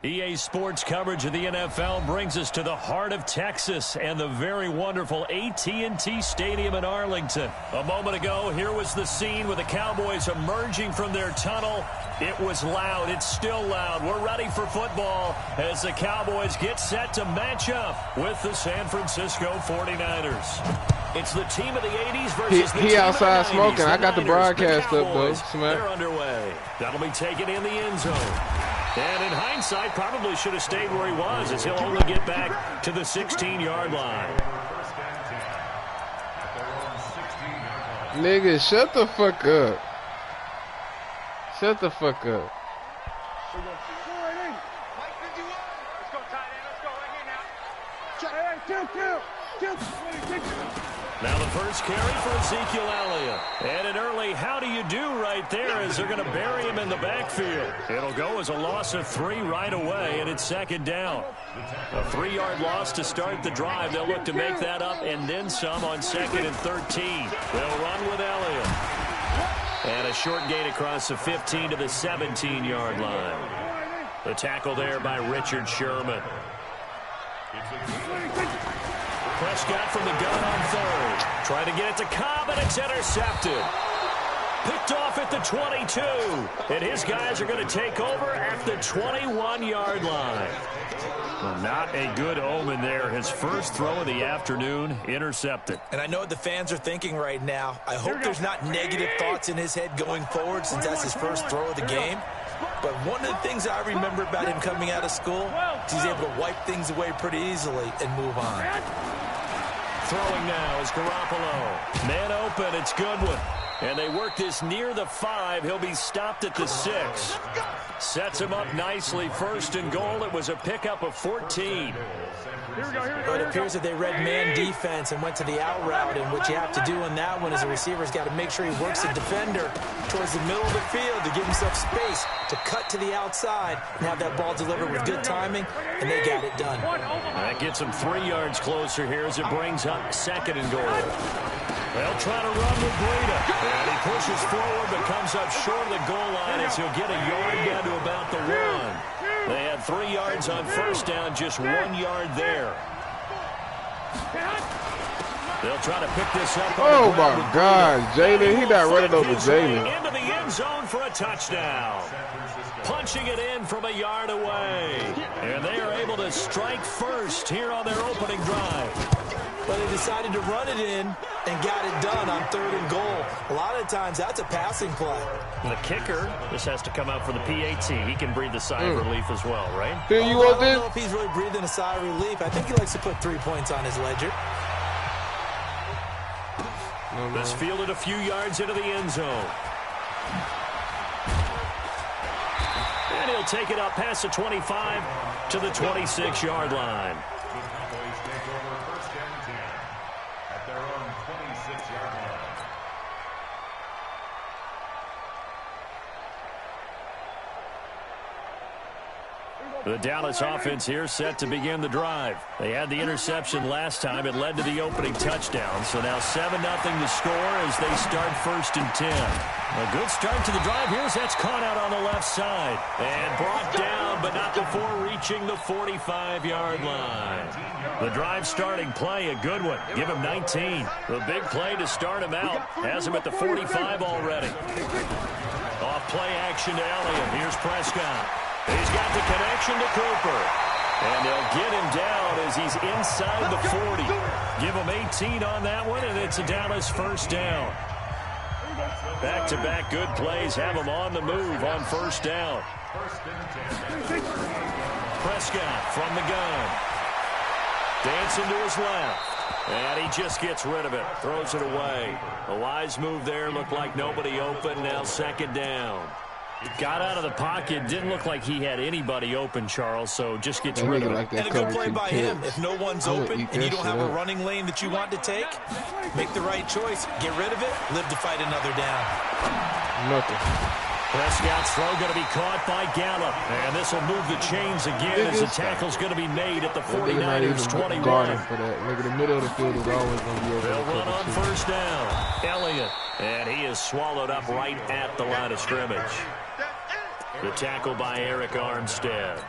EA Sports coverage of the NFL brings us to the heart of Texas and the very wonderful AT&T Stadium in Arlington. A moment ago, here was the scene with the Cowboys emerging from their tunnel. It was loud. It's still loud. We're ready for football as the Cowboys get set to match up with the San Francisco 49ers. It's the team of the 80s versus the team outside of the 90s. smoking. I got the broadcast the up, though. They're underway. That'll be taken in the end zone. And in hindsight, probably should have stayed where he was as he'll only get back to the 16-yard line. Nigga, shut the fuck up. Shut the fuck up. Now the first carry for Ezekiel Elliott. And an early how do you do right there as they're going to bury him in the backfield. It'll go as a loss of 3 right away, and it's second down. A 3-yard loss to start the drive. They'll look to make that up and then some on 2nd and 13. They'll run with Elliott. And a short gain across the 15 to the 17-yard line. The tackle there by Richard Sherman. Prescott from the gun on 3rd. Trying to get it to Cobb, and it's intercepted. Picked off at the 22. And his guys are going to take over at the 21-yard line. Well, not a good omen there. His first throw of the afternoon intercepted. And I know what the fans are thinking right now. I hope there's not negative thoughts in his head going forward since that's his first throw of the game. But one of the things I remember about him coming out of school is he's able to wipe things away pretty easily and move on. Throwing now is Garoppolo. Man open, it's Goodwin. And they work this near the 5. He'll be stopped at the 6. Sets him up nicely. 1st and goal. It was a pickup of 14. But it appears that they read man defense and went to the out route. And what you have to do on that one is a receiver's got to make sure he works the defender towards the middle of the field to give himself space to cut to the outside and have that ball delivered with good timing. And they got it done. That gets him 3 yards closer here as it brings up 2nd and goal. They'll try to run with Breida. And he pushes forward but comes up short of the goal line as he'll get a yard down to about the 1. They had 3 yards on 1st down, just 1 yard there. They'll try to pick this up. Oh, my God. Jalen, he got running over Jalen. Into the end zone for a touchdown. Punching it in from a yard away. And they are able to strike first here on their opening drive. But they decided to run it in and got it done on 3rd and goal. A lot of times, that's a passing play. And the kicker, this has to come out for the PAT. He can breathe the sigh of relief as well, right? Here you want this? I don't know if he's really breathing a sigh of relief. I think he likes to put 3 points on his ledger. This fielded a few yards into the end zone. And he'll take it up past the 25 to the 26-yard line. The Dallas offense here set to begin the drive. They had the interception last time. It led to the opening touchdown. So now 7-0 to score as they start 1st and 10. A good start to the drive here as that's caught out on the left side. And brought down, but not before reaching the 45-yard line. The drive starting play, a good one. Give him 19. The big play to start him out. Has him at the 45 already. Off play action to Elliott. Here's Prescott. He's got the connection to Cooper. And they'll get him down as he's inside the 40. Give him 18 on that one, and it's a Dallas 1st down. Back-to-back good plays have him on the move on 1st down. Prescott from the gun. Dancing to his left. And he just gets rid of it. Throws it away. A wise move there. Looked like nobody open. Now 2nd down. Got out of the pocket. Didn't look like he had anybody open, Charles, so just gets rid of it. And a good play by him. If no one's open and you don't have a running lane that you want to take, make the right choice. Get rid of it. Live to fight another down. Nothing. Prescott's throw going to be caught by Gallup. And this will move the chains again as the tackle's going to be made at the 49ers 21. For that. Nigga, the middle of the field is always going to be over. They'll run on 1st down. Elliott. And he is swallowed up right at the line of scrimmage. The tackle by Eric Armstead.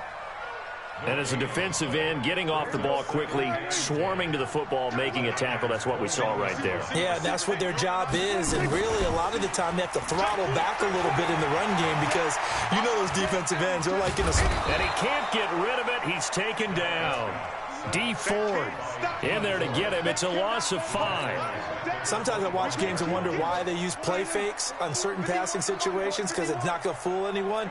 And as a defensive end, getting off the ball quickly, swarming to the football, making a tackle, that's what we saw right there. Yeah, that's what their job is. And really, a lot of the time, they have to throttle back a little bit in the run game because you know those defensive ends are like in a... And he can't get rid of it. He's taken down. D Ford in there to get him. It's a loss of 5. Sometimes I watch games and wonder why they use play fakes on certain passing situations because it's not going to fool anyone.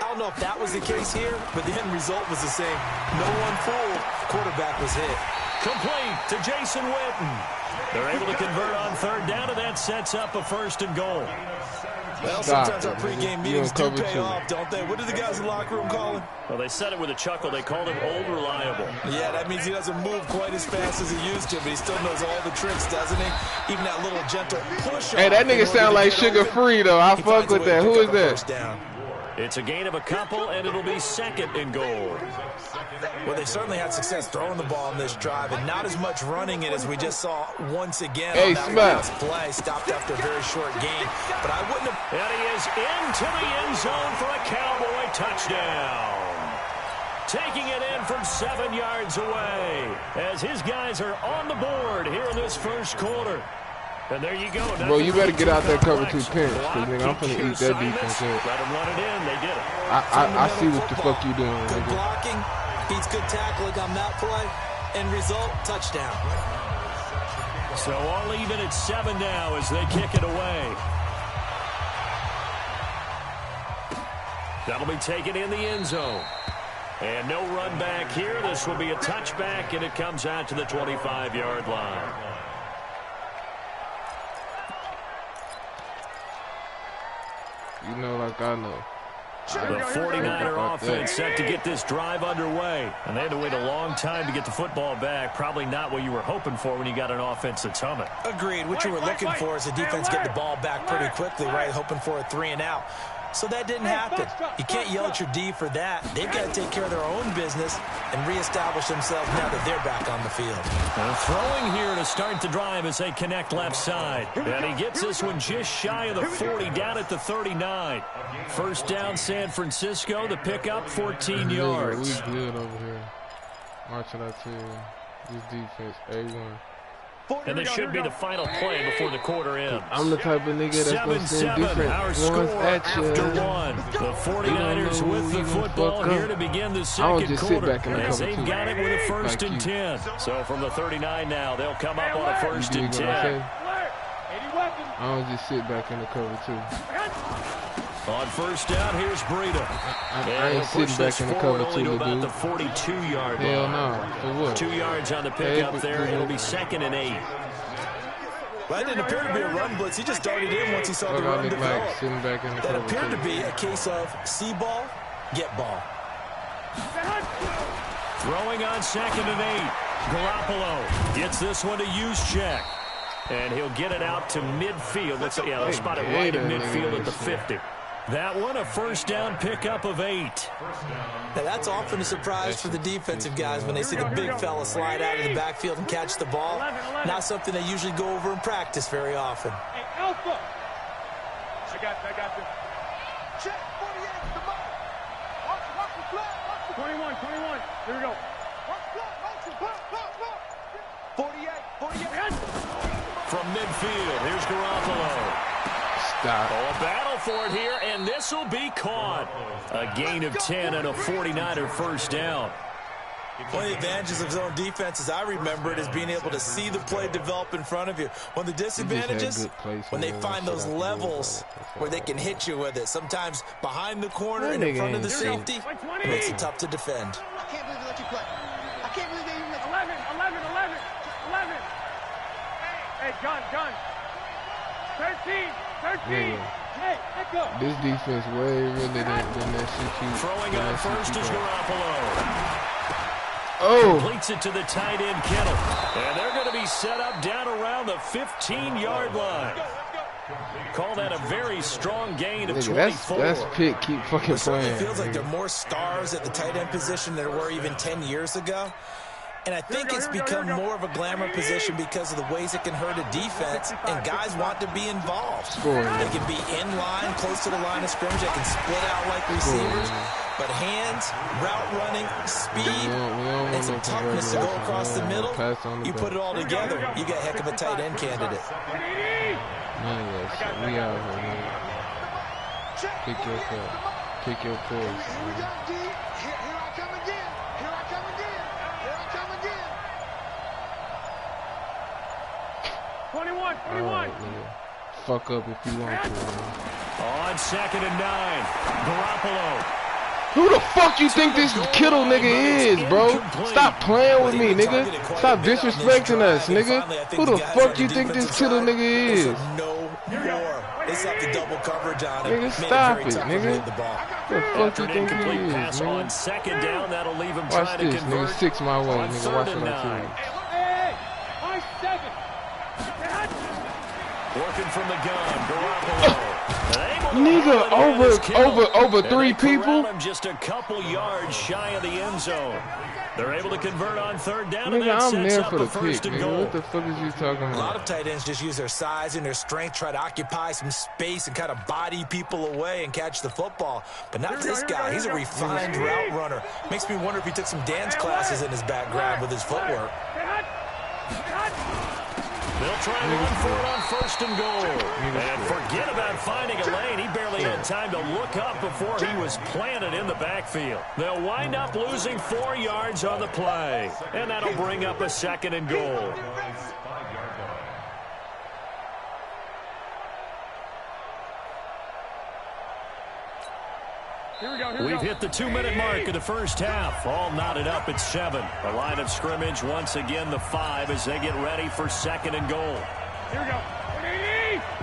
I don't know if that was the case here, but the end result was the same. No one fooled. Quarterback was hit. Complete to Jason Witten. They're able to convert on 3rd down, and that sets up a 1st and goal. Well, sometimes our pregame meetings do pay off, don't they? What do the guys in the locker room call him? Well, they said it with a chuckle. They called him Old Reliable. Yeah, that means he doesn't move quite as fast as he used to, but he still knows all the tricks, doesn't he? Even that little gentle push. Hey, that nigga sound like Sugar Free, though. I fuck with that. Who is that? It's a gain of a couple, and it'll be 2nd and goal. Well, they certainly had success throwing the ball on this drive, and not as much running it as we just saw once again on that last play. Stopped after a very short gain, but I wouldn't have... And he is into the end zone for a Cowboy touchdown. Taking it in from 7 yards away as his guys are on the board here in this 1st quarter. And there you go. Bro, you better get out that cover 2 pinch, because I'm finna eat that defense. Let him run it in. They did it. I see what the fuck you doing. Good blocking, beats good tackling on that play. End result, touchdown. So all even at 7 now as they kick it away. That'll be taken in the end zone. And no run back here. This will be a touchback, and it comes out to the 25-yard line. You know, like I know. The 49er offense set to get this drive underway. And they had to wait a long time to get the football back. Probably not what you were hoping for when you got an offense that's humming. Agreed. What you were looking for is the defense get the ball back pretty quickly, right? Hoping for a 3 and out. So that didn't happen. You can't yell at your D for that. They've got to take care of their own business and reestablish themselves now that they're back on the field. And throwing here to start the drive as they connect left side. And he gets this one just shy of the 40, down at the 39. 1st down, San Francisco. The pickup, 14 yards. We good over here. Marching out to this defense, A1. And this should be the final play before the quarter ends. I'm the type of nigga that's going to send different ones at you. After 1. The 49ers with the football here to begin the 2nd quarter. As they've got it with a 1st and 10. So from the 39 now, they'll come up on a 1st and 10. I don't just sit back in the cover 2. On 1st down, here's Breida. I ain't sitting back in the cover 2, to about dude. the 42-yard line. Hell no. For what? 2 yards on the pickup there. It'll be 2nd and 8. Well, that didn't appear to be a run blitz. He just darted in once he saw the run develop. Like sitting back in the that appeared to be a case of see ball, get ball. Throwing on 2nd and 8. Garoppolo gets this one to Juszczyk. And he'll get it out to midfield. Looks like, they'll spot it right in midfield at the 50. That one, a 1st down pickup of 8. Now, that's often a surprise for the defensive guys when they see the big fella slide out of the backfield and catch the ball. Not something they usually go over in practice very often. Hey, Alpha. I got you. Check 48, come on. Watch the flag. 21. Here we go. Watch the flag. 48. From midfield, here's Garoppolo. Stop. Oh, a battle for it here, and this will be caught. A gain of 10 and a 49er 1st down. One of the advantages of zone defense, as I remember it, is being able to see the play develop in front of you. One of the disadvantages, when they find those levels where they can hit you with it, sometimes behind the corner and in front of the safety, it makes it tough to defend. I can't believe they let you play. I can't believe they even let you 11. Hey, John. 13. Hey, let go. This defense way really than that shit you. Throwing on 1st is Garoppolo. Oh. Completes it to the tight end, Kittle. And they're going to be set up down around the 15-yard line. Call that a very strong gain of 24. That's pick. Keep fucking playing. It feels like there are more stars at the tight end position than there were even 10 years ago. And I think it's become more of a glamour position because of the ways it can hurt a defense, and guys want to be involved. They can be in line, close to the line of scrimmage. They can split out like receivers. But hands, route running, speed, and some toughness to go across the middle, you put it all together, you got a heck of a tight end candidate. We out here, man. Pick your cut. Pick your poise. Here we go, D. Here I come again. Here I come again. Here I come again. 21, 21. Right, fuck up if you want to, man. On 2nd and 9, Garoppolo. Who the fuck you think this Kittle nigga is, bro? Stop playing with me, nigga. Stop disrespecting us, nigga. Who the fuck you think this Kittle nigga is? No more. It's up to double coverage on it. Nigga, stop it, nigga. Who the fuck you think he Incomplete is, pass on nigga? 2nd down. That'll leave him Watch trying to this, convert. nigga. 6 my way, On nigga. 3rd Watch and what I 9. Hey, my 7. Working from the gun, Garoppolo. Nigga, over 3 people? Him just a couple yards shy of the end zone. They're able to convert on 3rd down, and Nigga, that I'm sets there up for the a 1st pick, and nigga. goal. What the fuck is you talking A lot about? of tight ends just use their size and their strength, try to occupy some space and kind of body people away and catch the football. But not this guy. He's a refined route runner. Makes me wonder if he took some dance classes in his background with his footwork. They'll try and run for it on 1st and goal. And forget about finding a lane. He barely had time to look up before he was planted in the backfield. They'll wind up losing 4 yards on the play. And that'll bring up a 2nd and goal. We've hit the 2-minute mark of the first half. All knotted up at 7. The line of scrimmage once again the 5 as they get ready for 2nd and goal. Here we go.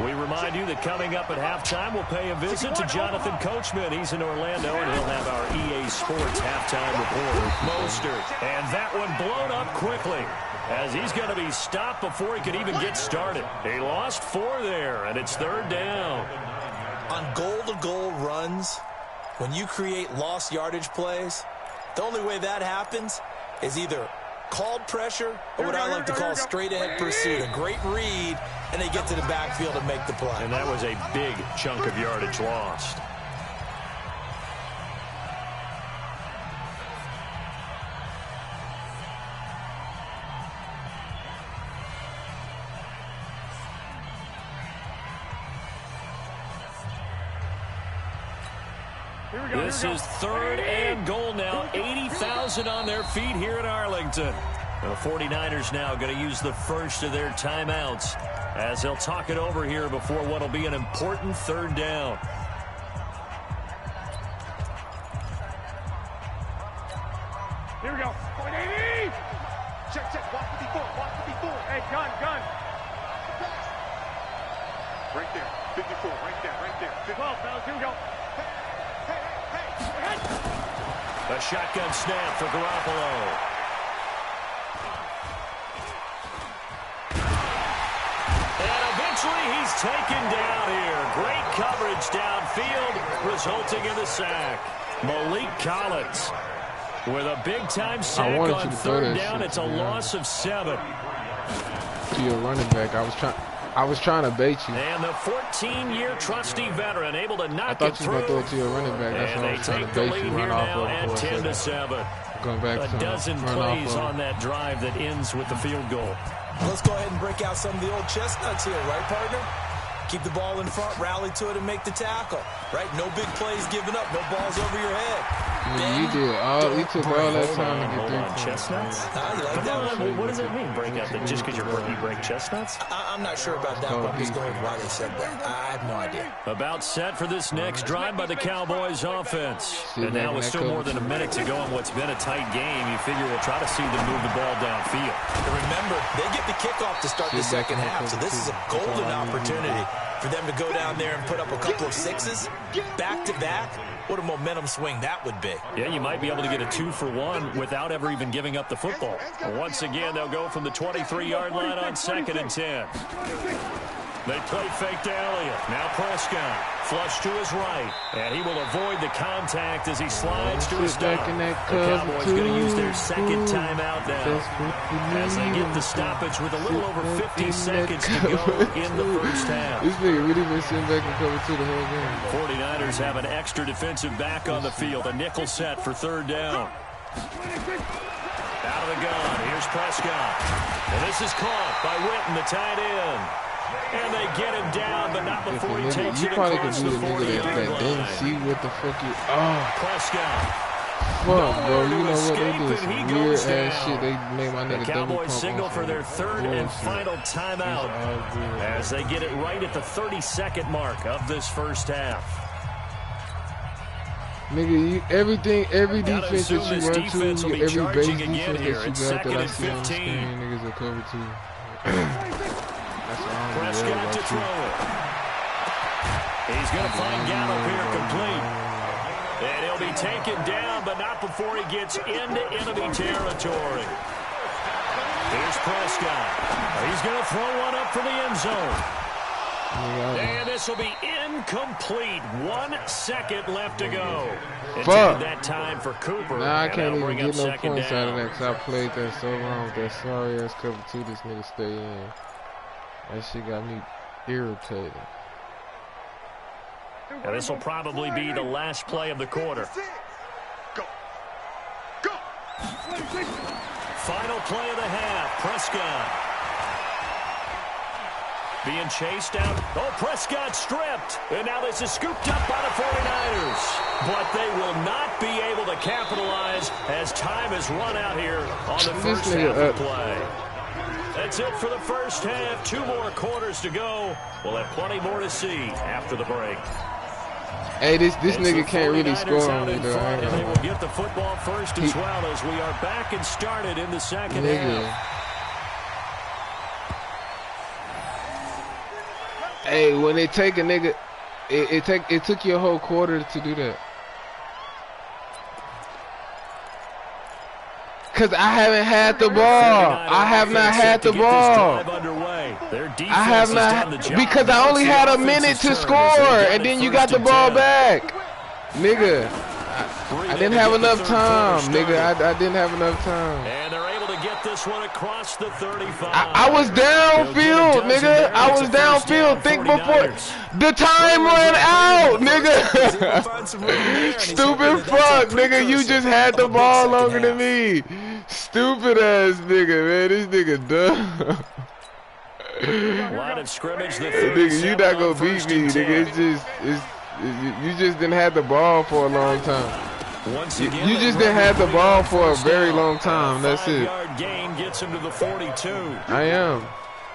We remind you that coming up at halftime, we'll pay a visit to Jonathan Coachman. He's in Orlando, and he'll have our EA Sports halftime report. Mostert, and that one blown up quickly as he's going to be stopped before he can even get started. He lost 4 there, and it's 3rd down. On goal-to-goal runs, when you create lost yardage plays, the only way that happens is either called pressure or what I like to call straight-ahead pursuit. A great read, and they get to the backfield and make the play. And that was a big chunk of yardage lost. This is 3rd and goal now. 80,000 on their feet here in Arlington. The 49ers now going to use the first of their timeouts as they'll talk it over here before what will be an important 3rd down. Here we go. Check, check. Watch the before. Watch the before. Hey, gun. Right there. 54. Right there. 12, fellas. Here we go. A shotgun snap for Garoppolo. And eventually he's taken down here. Great coverage downfield, resulting in the sack. Malik Collins with a big-time sack on 3rd down. It's a loss of 7. To your running back, I was trying to bait you. And the 14-year trusty veteran able to knock it through. I thought you were going to throw it to your running back. That's And what I they was trying take to the bait lead you. here Run off now of at 10-7. Going back A dozen plays on that drive that ends with the field goal. Let's go ahead and break out some of the old chestnuts here, right, partner? Keep the ball in front, rally to it, and make the tackle. Right? No big plays given up, no balls over your head. You did. You took all that time to get there. Chestnuts? You like that one? What does that mean, break out? Just because you break chestnuts? I'm not sure about that, but I'm just going with why they said that. I have no idea. About set for this next drive by the Cowboys offense. And now with still more than a minute to go in what's been a tight game, you figure we'll try to see them move the ball downfield. And remember, they get the kickoff to start the second half, so this is a golden opportunity for them to go down there and put up a couple of 6s back-to-back. What a momentum swing that would be. Yeah, you might be able to get a 2-for-1 without ever even giving up the football. Once again, they'll go from the 23-yard line on 2nd and 10. They play fake to Elliott. Now Prescott. Flush to his right. And he will avoid the contact as he slides to his stop. The Cowboys going to use their second timeout now as they get the stoppage with a little over 50 seconds to go in the first half. This nigga really been sitting back and cover 2 the whole game. 49ers have an extra defensive back on the field. A nickel set for third down. Out of the gun. Here's Prescott. And this is caught by Witten, the tight end. And they get him down, but not before he takes it across the 40-yard line. Didn't see what the fuck you... Oh. Prescott. Fuck, bro. You know what? They do some weird-ass shit. They made my nigga double pump. The Cowboys signal for their third and final timeout as they get it right at the 32nd mark of this first half. Nigga, every defense that you run to, every base defense that you got that I see on the screen, niggas will cover too. Prescott to throw it. He's going to find Gallup here complete. And he'll be taken down, but not before he gets into enemy territory. Here's Prescott. He's going to throw one up for the end zone. And this will be incomplete. 1 second left to go. Fuck. That time for Cooper. Nah, I can't even get no points out of that because I played that so long with that sorry-ass cover 2 this nigga stay in. That shit got me irritated. And this will probably be the last play of the quarter. Go. Go. Final play of the half. Prescott. Being chased out. Oh, Prescott stripped. And now this is scooped up by the 49ers. But they will not be able to capitalize as time has run out here on the first half of play. That's it for the first half. 2 more quarters to go. We'll have plenty more to see after the break. Hey, this nigga can't really score on me, though. And they will get the football first as well as we are back and started in the second half. Hey, when they take a nigga, it took you a whole quarter to do that. Because I haven't had the ball. I have not had the ball. I have not, because I only had a minute to score, and then you got the ball back. Nigga, I didn't have enough time, nigga. I didn't have enough time. And they're able to get this one across the 35. I was downfield, nigga. I was downfield. Think before the time ran out, nigga. Stupid fuck, nigga. You just had the ball longer than me. Stupid ass nigga, man. This nigga dumb. Line of scrimmage. Nigga, you not gonna beat me, nigga. You just didn't have the ball for a long time. You just didn't have the ball for a very long time. That's it. 5-yard gain gets him to the 42. I am.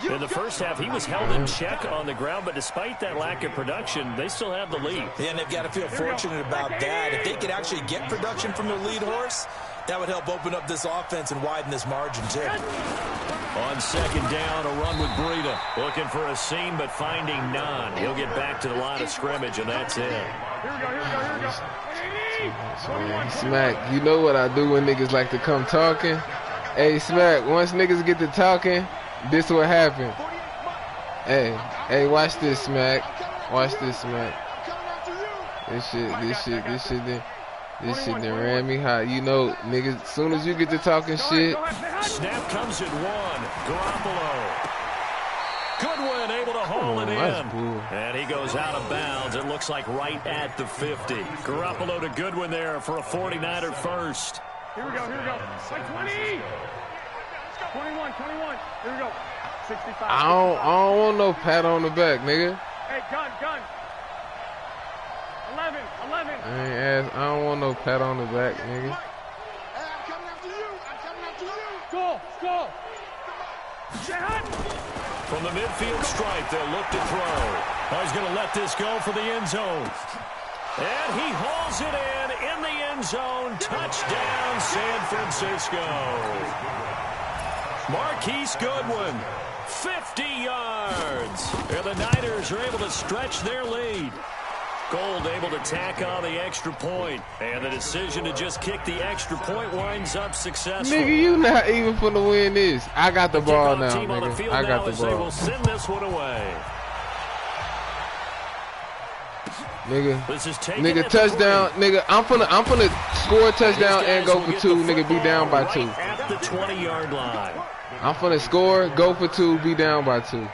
In the first half, he was held in check on the ground, but despite that lack of production, they still have the lead. Yeah, and they've got to feel fortunate about that. If they could actually get production from their lead horse, that would help open up this offense and widen this margin, too. On second down, a run with Breida. Looking for a seam, but finding none. He'll get back to the line of scrimmage, and that's it. Smack, you know what I do when niggas like to come talking? Hey, Smack, once niggas get to talking, this what happen. Hey, watch this, Smack. Watch this, Smack. This shit done ran me hot. You know, niggas, as soon as you get to talking shit. Snap comes at 1. Garoppolo. Goodwin able to haul it in. And he goes out of bounds. It looks like right at the 50. Garoppolo to Goodwin there for a 49er first. Here we go. Like 20. 21. Here we go. 65. I don't want no pat on the back, nigga. Hey, gun. 11. I don't want no pat on the back, nigga. I'm coming after you. Go. From the midfield stripe, they'll look to throw. He's going to let this go for the end zone. And he hauls it in the end zone. Touchdown, San Francisco. Marquise Goodwin, 50 yards. And the Niners are able to stretch their lead. Gold able to tack on the extra point. And the decision to just kick the extra point winds up successful. Nigga, you not even finna win this. I got the ball now, nigga. I got the ball. They will send this one away. Nigga, touchdown. Nigga, I'm finna score a touchdown and go for 2. Nigga, be down by 2. At the 20-yard line. I'm finna score, go for 2, be down by 2.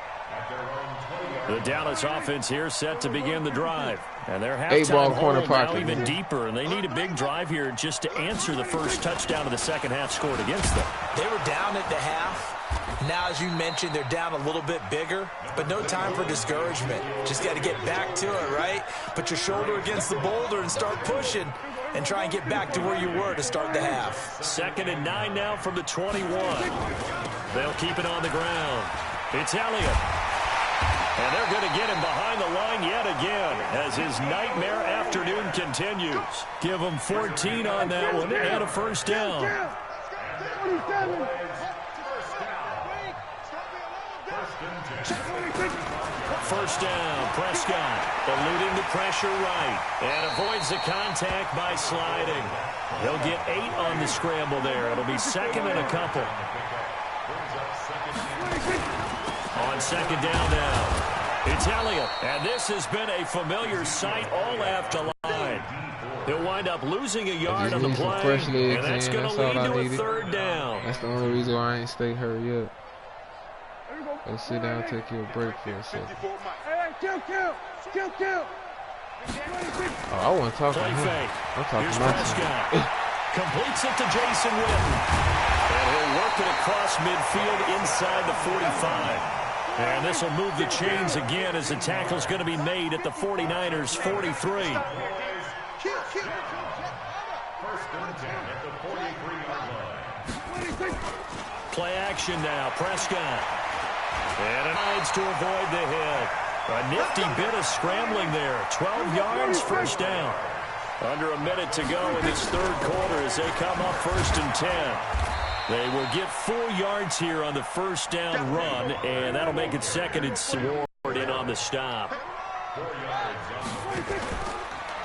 The Dallas offense here set to begin the drive. And they're halftime corner pocket, now even deeper, and they need a big drive here just to answer the first touchdown of the second half scored against them. They were down at the half. Now, as you mentioned, they're down a little bit bigger, but no time for discouragement. Just got to get back to it, right? Put your shoulder against the boulder and start pushing and try and get back to where you were to start the half. 2nd and 9 now from the 21. They'll keep it on the ground. It's Elliott. And they're going to get him behind the line yet again as his nightmare afternoon continues. Give him 14 on that one and a first down. First down, Prescott eluding the pressure right and avoids the contact by sliding. He'll get 8 on the scramble there. It'll be 2nd and a couple. On 2nd down now, it's Elliott, and this has been a familiar sight all after line. He'll wind up losing a yard on the play, and that's going to lead to a 3rd down. That's the only reason why I ain't stay hurry up. Go sit down, take you a break for a second. Oh, I want to talk to him. I'm talking to my team. Completes it to Jason Witten. And he'll work it across midfield inside the 45. And this will move the chains again as the tackle's going to be made at the 49ers' 43. First and 10 at the 43-yard line. Play action now, Prescott. And it hides to avoid the hit. A nifty bit of scrambling there. 12 yards, first down. Under a minute to go in this 3rd quarter as they come up 1st and 10. They will get 4 yards here on the first down run, and that'll make it 2nd and Ward in on the stop.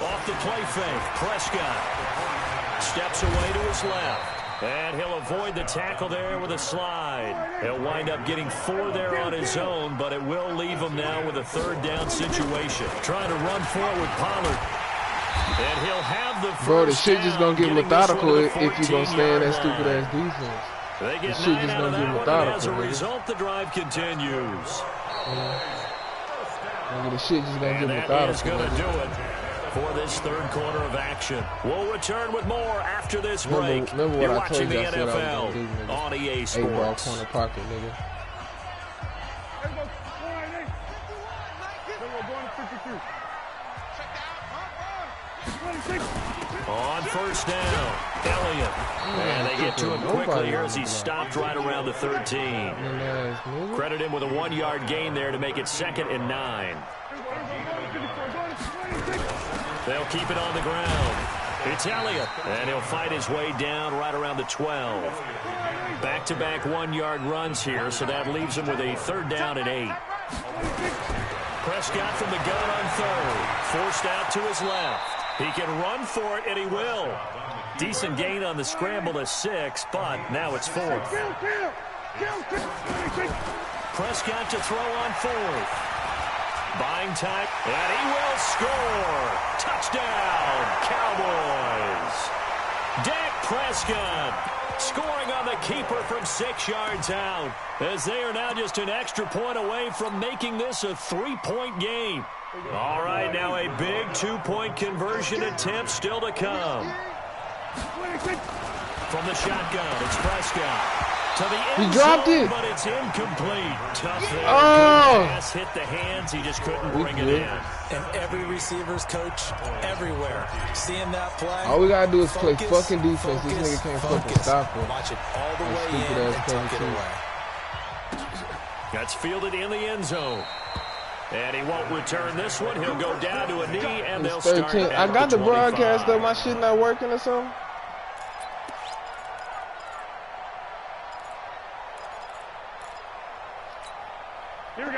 Off the play fake, Prescott steps away to his left. And he'll avoid the tackle there with a slide. He'll wind up getting 4 there on his own, but it will leave him now with a 3rd down situation. Trying to run forward with Pollard. And he'll have the first Bro, the shit just gonna get methodical if you gonna stay in that stupid-ass defense. They get 9 out of that one, and as a result, the drive continues. The shit just gonna get methodical. That is gonna do it for this 3rd quarter of action. We'll return with more after this break. Remember You're what I watching told you the I said NFL I was gonna do, on EA 8-ball Sports. corner pocket, nigga. On first down, Elliott. And they get to him quickly here as he stopped right around the 13. Credit him with a 1-yard gain there to make it 2nd and 9. They'll keep it on the ground. It's Elliott, and he'll fight his way down right around the 12. Back-to-back 1-yard runs here, so that leaves him with a 3rd down and 8. Prescott from the gun on 3rd. Forced out to his left. He can run for it, and he will. Decent gain on the scramble to 6, but now it's 4th. Prescott to throw on 4th. Buying time, and he will score. Touchdown, Cowboys. Dak Prescott scoring on the keeper from 6 yards out, as they are now just an extra point away from making this a 3-point game. All right, now a big 2-point conversion attempt still to come. From the shotgun, it's Prescott. To the end zone, but it's incomplete. Tough there. Pass hit the hands. He just couldn't bring it in. And every receiver's coach everywhere seeing that play. All we gotta do is play fucking defense. This nigga can't fucking stop him. Watch it all the way in and tuck it away. That's fielded in the end zone. And he won't return this one. He'll go down to a knee, and they'll start at I got the 25. broadcast, though. My shit not working or something.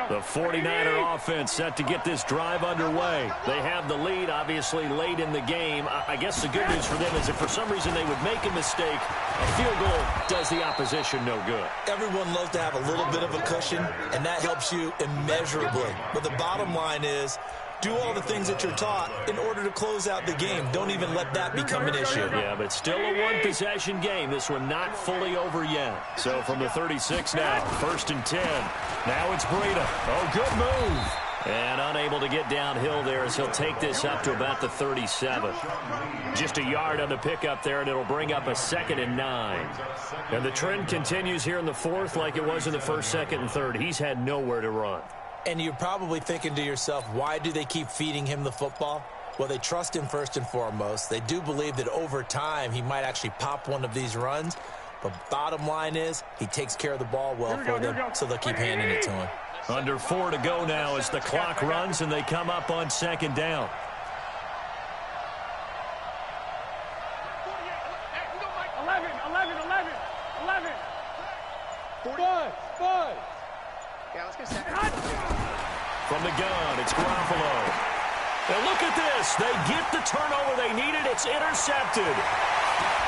The 49er offense set to get this drive underway. They have the lead, obviously, late in the game. I guess the good news for them is if for some reason they would make a mistake, a field goal does the opposition no good. Everyone loves to have a little bit of a cushion, and that helps you immeasurably. But the bottom line is Do all the things that you're taught in order to close out the game. Don't even let that become an issue. Yeah, but still a one-possession game. This one not fully over yet. So from the 36 now, 1st and 10. Now it's Breida. Oh, good move. And unable to get downhill there as he'll take this up to about the 37. Just a yard on the pickup there, and it'll bring up a 2nd and 9. And the trend continues here in the 4th like it was in the 1st, 2nd, and 3rd. He's had nowhere to run. And you're probably thinking to yourself, why do they keep feeding him the football? Well, they trust him first and foremost. They do believe that over time he might actually pop one of these runs. But bottom line is he takes care of the ball well for them, so they'll keep handing it to him. Under 4 to go now as the clock runs and they come up on 2nd down. From the gun, it's Garoppolo. And look at this. They get the turnover they needed. It's intercepted.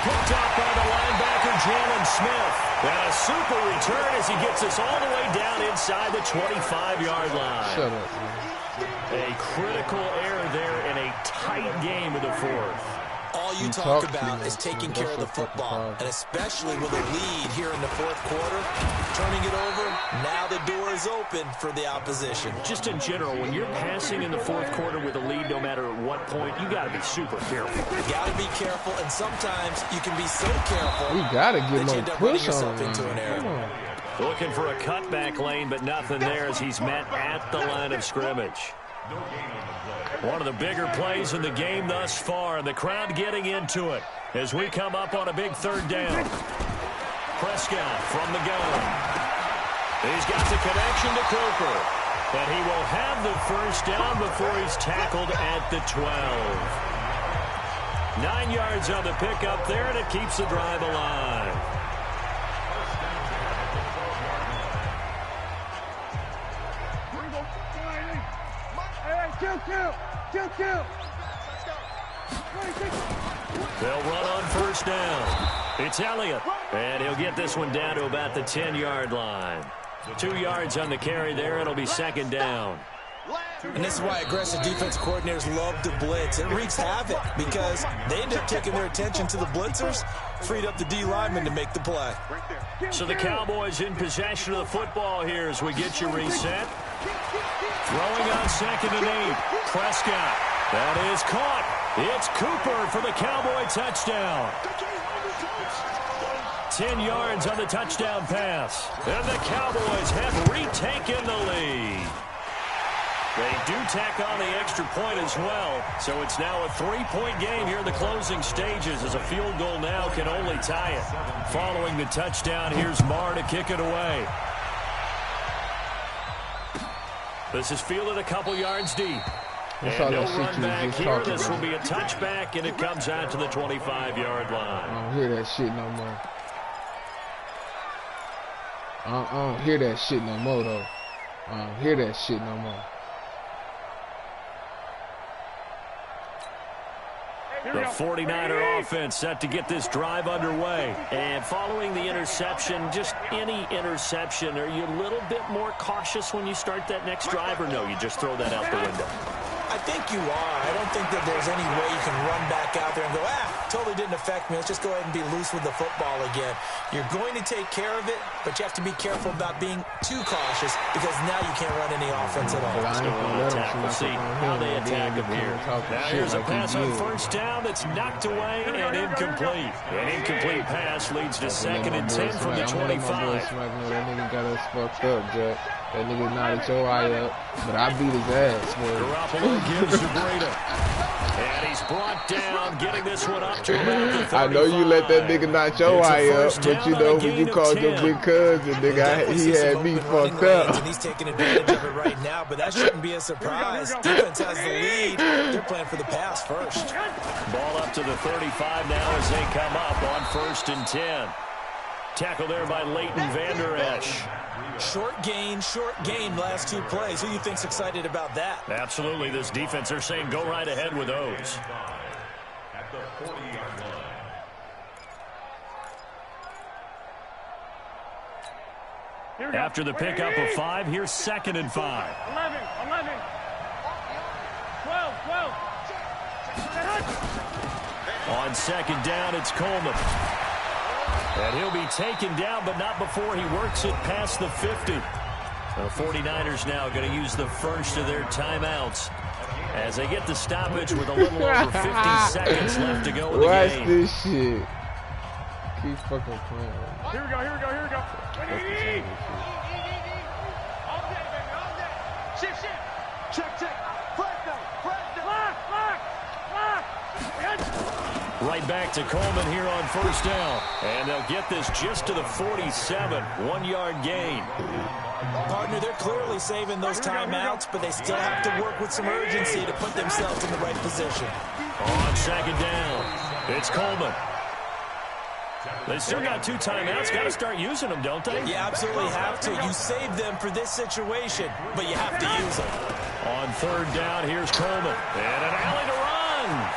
Picked up by the linebacker, Jalen Smith. And a super return as he gets us all the way down inside the 25-yard line. Shut up, man. A critical error there in a tight game of the 4th. All you talk about is taking care of the football, and especially with a lead here in the 4th quarter, turning it over, now the door is open for the opposition. Just in general, when you're passing in the 4th quarter with a lead, no matter at what point, you got to be super careful. You got to be careful, and sometimes you can be so careful we gotta get that you end up running yourself into an error. Looking for a cutback lane, but nothing there as he's met at the line of scrimmage. One of the bigger plays in the game thus far, and the crowd getting into it as we come up on a big 3rd down. Prescott from the gun. He's got the connection to Cooper, and he will have the 1st down before he's tackled at the 12. 9 yards on the pickup there, and it keeps the drive alive. They'll run on 1st down. It's Elliott, and he'll get this one down to about the 10-yard line. 2 yards on the carry there. It'll be 2nd down. And this is why aggressive defense coordinators love to blitz. It wreaks havoc because they end up taking their attention to the blitzers, freed up the D lineman to make the play. So the Cowboys in possession of the football here as we get you reset. Throwing on 2nd and 8. Prescott. That is caught. It's Cooper for the Cowboy touchdown. 10 yards on the touchdown pass. And the Cowboys have retaken the lead. They do tack on the extra point as well. So it's now a 3-point game here in the closing stages as a field goal now can only tie it. Following the touchdown, here's Marr to kick it away. This is fielded a couple yards deep. And no run back here. This will be a touchback, and it comes out to the 25-yard line. I don't hear that shit no more. I don't hear that shit no more, though. I don't hear that shit no more. The 49er offense set to get this drive underway. And following the interception, just any interception, are you a little bit more cautious when you start that next drive, or no, you just throw that out the window? I think you are. I don't think that there's any way you can run back out there and go, totally didn't affect me. Let's just go ahead and be loose with the football again. You're going to take care of it, but you have to be careful about being too cautious because now you can't run any offense at all. We'll see how they attack him here. Now here's a pass on 1st down that's knocked away and incomplete. An incomplete pass leads to 2nd and 10 from the 25. That nigga got us fucked up, Jack. That nigga nodded your eye up, but I beat his ass, man. Garoppolo gives to Breida. And he's brought down, getting this one up to about the 35. I know you let that nigga knock your eye up, but you know when you called your big cousin, nigga, he had me fucked up. And he's taking advantage of it right now, but that shouldn't be a surprise. Defense has the lead. They're playing for the pass first. Ball up to the 35 now as they come up on 1st and 10. Tackle there by Leighton Vander Esch. Short gain, last 2 plays. Who do you think's excited about that? Absolutely. This defense, they're saying go right ahead with those. After the pickup of 5, here's 2nd and 5. 11. On second down, it's Coleman. And he'll be taken down, but not before he works it past the 50. The 49ers now going to use the first of their timeouts as they get the stoppage with a little over 50 seconds left to go in the game. Watch this shit. Keep fucking playing. Here we go. All day, baby, all day. Shift. Check. Flag. Right back to Coleman here on first down. And they'll get this just to the 47. 1-yard gain. Partner, they're clearly saving those timeouts, but they still have to work with some urgency to put themselves in the right position. On second down, it's Coleman. They still got 2 timeouts. Got to start using them, don't they? You absolutely have to. You save them for this situation, but you have to use them. On third down, here's Coleman. And an alley to run.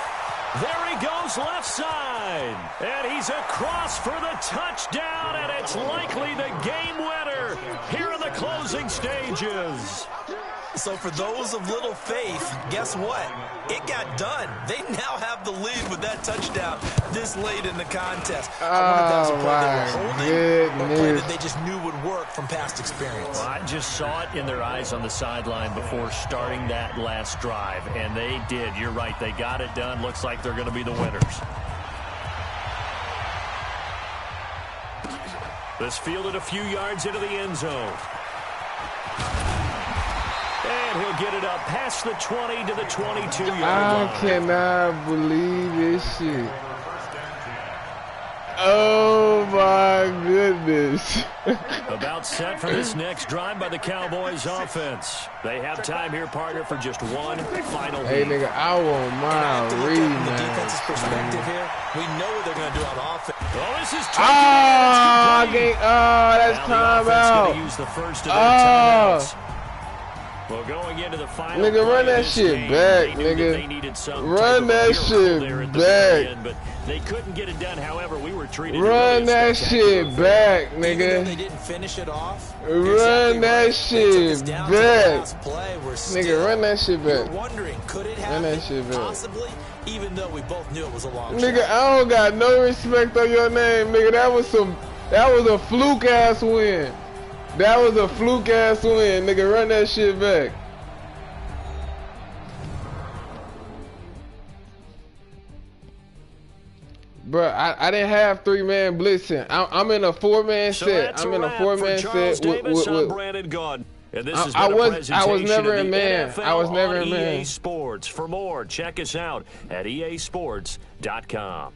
There he goes left side. And he's across for the touchdown, and it's likely the game winner here in the closing stages. So for those of little faith, guess what? It got done. They now have the lead with that touchdown this late in the contest. I wonder if that was a play they were holding or a play that they just knew would work from past experience. Well, I just saw it in their eyes on the sideline before starting that last drive, and they did. You're right. They got it done. Looks like they're going to be the winners. This fielded a few yards into the end zone. And he'll get it up past the 20 to the 22-yard line. I cannot believe this shit. Oh my goodness. About set for this next drive by the Cowboys offense. They have time here, partner, for just one final Hey, week. nigga, I want my read, From the man. defense's perspective here, we know what they're going to do on offense. Oh, this is that's timeout. Going to use the first of their timeouts. Well, going into the final Nigga, run that shit game, back, they knew nigga. that they needed some Run type of that miracle shit there at the very back. end, but they couldn't get it done. However, we were treated Run that shit back, Even though they nigga. didn't finish it off, Run that shit back. Nigga, Nigga, run that shit back. Wondering, could it Run happen? that shit back. Possibly, even though we both knew it was a long Nigga, shot. I don't got no respect on your name, nigga. That was a fluke ass win. That was a fluke ass win, nigga. Run that shit back. Bro, I didn't have 3-man blitzing. I'm in a 4-man set. I'm in a 4-man set with Brandon Gaudin. And this has I been a was presentation never of in the man. NFL I was never on in man. EA Sports. For more, check us out at easports.com.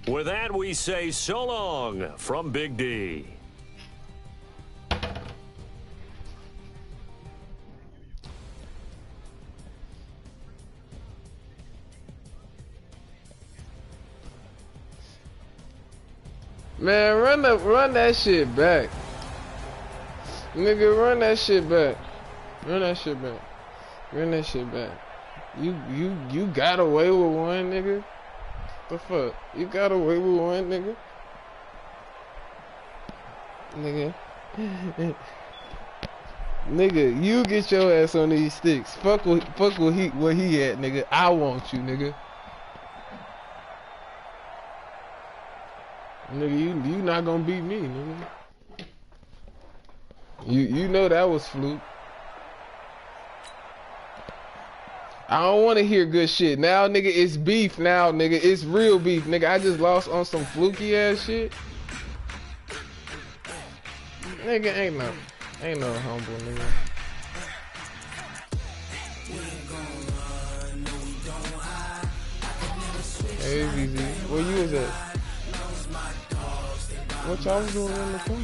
With that, we say so long from Big D. Man, run that shit back. Nigga, run that shit back. Run that shit back. Run that shit back. You got away with one, nigga. The fuck? You got away with one, nigga. Nigga. Nigga, you get your ass on these sticks. Fuck where he at, nigga. I want you, nigga. Nigga, you not gonna beat me, nigga. You know that was fluke. I don't want to hear good shit. Now, nigga, it's beef now, nigga. It's real beef, nigga. I just lost on some fluky ass shit. Nigga, ain't no humble, nigga. Hey, ZZ, where you was at? What y'all was doing in the car?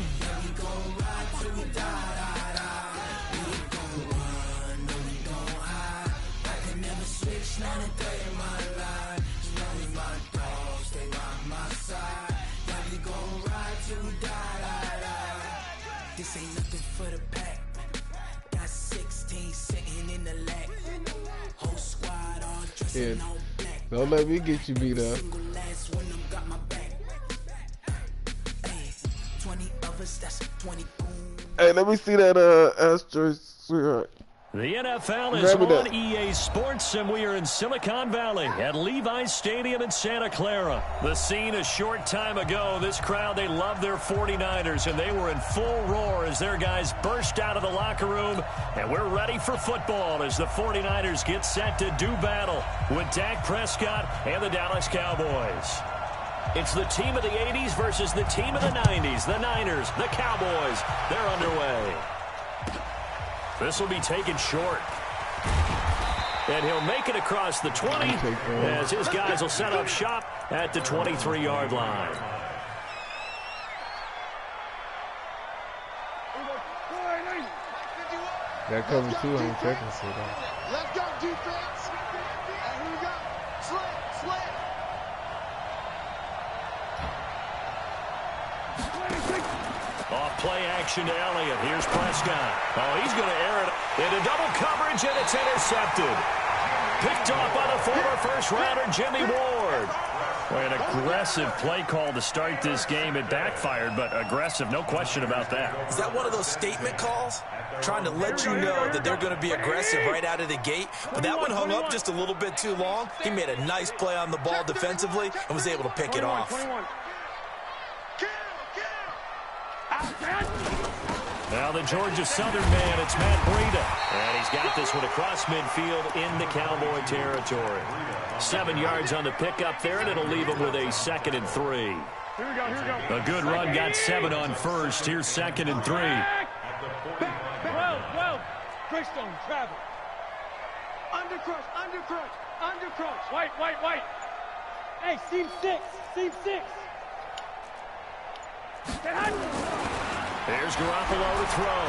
This ain't nothing for the pack. Got 16 sitting in the lag. Whole squad all dressing all black. Don't let me get you beat up. Last one of them got my back. Hey, 20 of us, that's 20 goons. Hey, let me see that Astro sweetheart. The NFL is on EA Sports, and we are in Silicon Valley at Levi's Stadium in Santa Clara. The scene a short time ago. This crowd, they love their 49ers, and they were in full roar as their guys burst out of the locker room. And we're ready for football as the 49ers get set to do battle with Dak Prescott and the Dallas Cowboys. It's the team of the 80s versus the team of the 90s. The Niners, the Cowboys, they're underway. This will be taken short. And he'll make it across the 20 as his guys will set up shop at the 23-yard line. That cover 2 ain't checking for that. Let's go, defense. And here we go. Slant. Off play action to Elliott. Here's Prescott. Oh, he's going to air it into double coverage, and it's intercepted. Picked off by the former first-rounder Jimmy Ward. Boy, an aggressive play call to start this game. It backfired, but aggressive, no question about that. Is that one of those statement calls? Trying to let you know that they're going to be aggressive right out of the gate. But that one hung up just a little bit too long. He made a nice play on the ball defensively and was able to pick it off. Now the Georgia Southern man, it's Matt Breida. And he's got this one across midfield into Cowboy territory. 7 yards on the pickup there, and it'll leave him with a 2nd and 3. Here we go. A good run, got 7 on first. Here's 2nd and 3. Well. Greystone, travel. Undercrush. White. Hey, seam 6. There's Garoppolo to throw.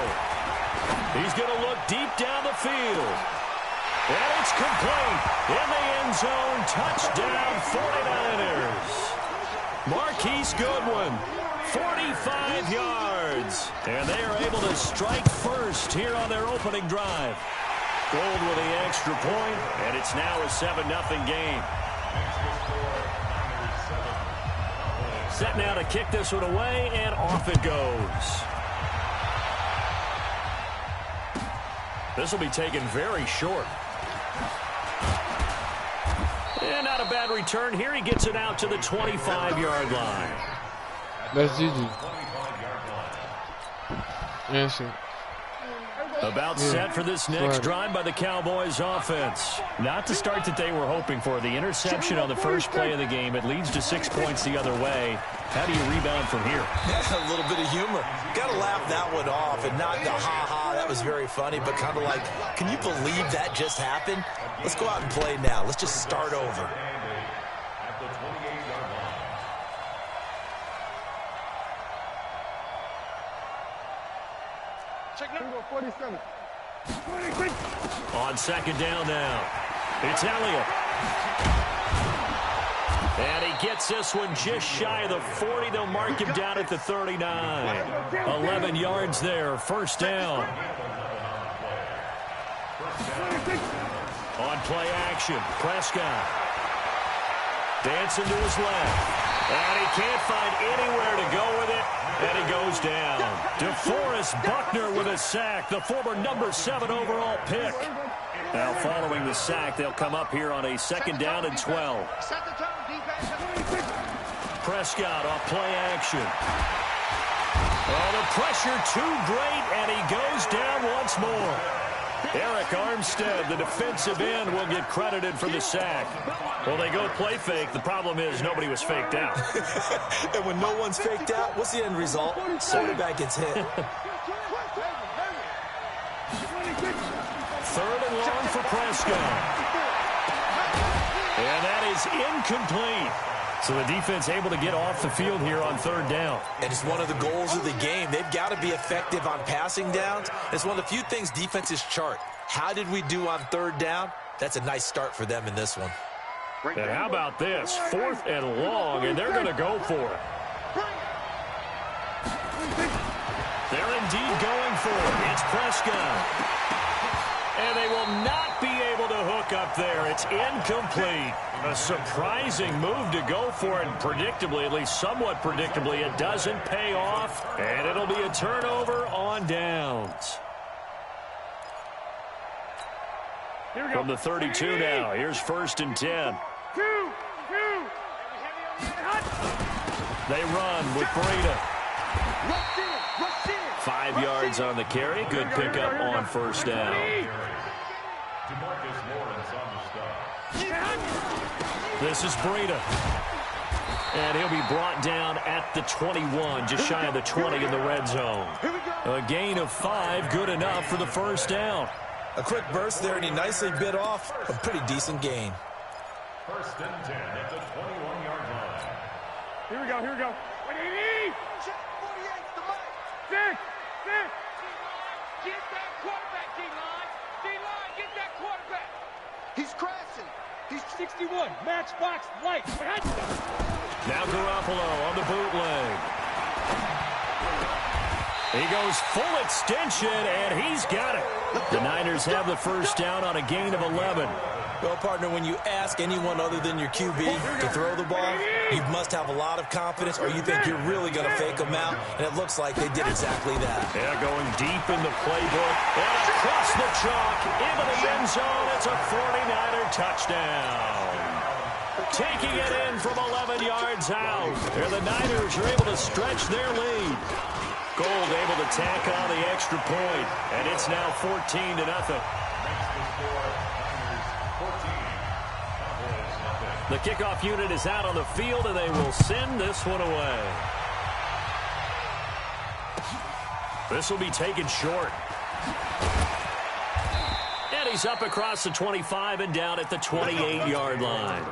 He's going to look deep down the field. And it's complete. In the end zone, touchdown 49ers. Marquise Goodwin, 45 yards. And they are able to strike first here on their opening drive. Gold with the extra point, and it's now a 7-0 game. Set now to kick this one away, and off it goes. This will be taken very short. And not a bad return here. He gets it out to the 25-yard line. That's GG. Answer. About set for this next drive by the Cowboys offense. Not the start that they were hoping for. The interception on the first play of the game. It leads to 6 points the other way. How do you rebound from here? Yeah, a little bit of humor. Got to laugh that one off and not the ha-ha. That was very funny, but kind of like, can you believe that just happened? Let's go out and play now. Let's just start over. Check number 47. On 2nd down now. It's Elliott. And he gets this one just shy of the 40. They'll mark him down at the 39. 11 yards there. First down. On play action. Prescott. Dancing to his left. And he can't find anywhere to go with it. And he goes down. DeForest Buckner with a sack. The former number 7 overall pick. Now following the sack, they'll come up here on a 2nd down and 12. Prescott off play action. Oh, the pressure too great, and he goes down once more. Eric Armstead, the defensive end, will get credited for the sack. Well, they go play fake. The problem is nobody was faked out. And when no one's faked out, what's the end result? Quarterback gets hit. 3rd and long for Prescott. And that is incomplete. So the defense able to get off the field here on 3rd down. And it's one of the goals of the game. They've got to be effective on passing downs. It's one of the few things defenses chart. How did we do on 3rd down? That's a nice start for them in this one. And how about this? 4th and long, and they're going to go for it. They're indeed going for it. It's Prescott. And they will not be able to hook up there. It's incomplete. A surprising move to go for it. Predictably, at least somewhat predictably, it doesn't pay off. And it'll be a turnover on downs. From the 32 now, here's 1st and 10. They run with Breida. 5 yards on the carry. Good pickup on 1st down. This is Breida. And he'll be brought down at the 21, just shy of the 20 in the red zone. A gain of 5, good enough for the 1st down. A quick burst there, and he nicely bit off a pretty decent gain. 1st and 10 at the 21-yard line. Here we go. 180. Check 48, the mic. 6. Get that quarterback, D-line. D-line, get that quarterback. He's crashing. He's 61. Matchbox light. Now Garoppolo on the bootleg. He goes full extension, and he's got it. The Niners have the 1st down on a gain of 11. Well, partner, when you ask anyone other than your QB to throw the ball, you must have a lot of confidence, or you think you're really going to fake them out, and it looks like they did exactly that. Yeah, going deep in the playbook, and across the chalk, into the end zone. It's a 49er touchdown. Taking it in from 11 yards out. And the Niners are able to stretch their lead. Gold able to tack on the extra point, and it's now 14-0. The kickoff unit is out on the field, and they will send this one away. This will be taken short. And he's up across the 25 and down at the 28-yard line.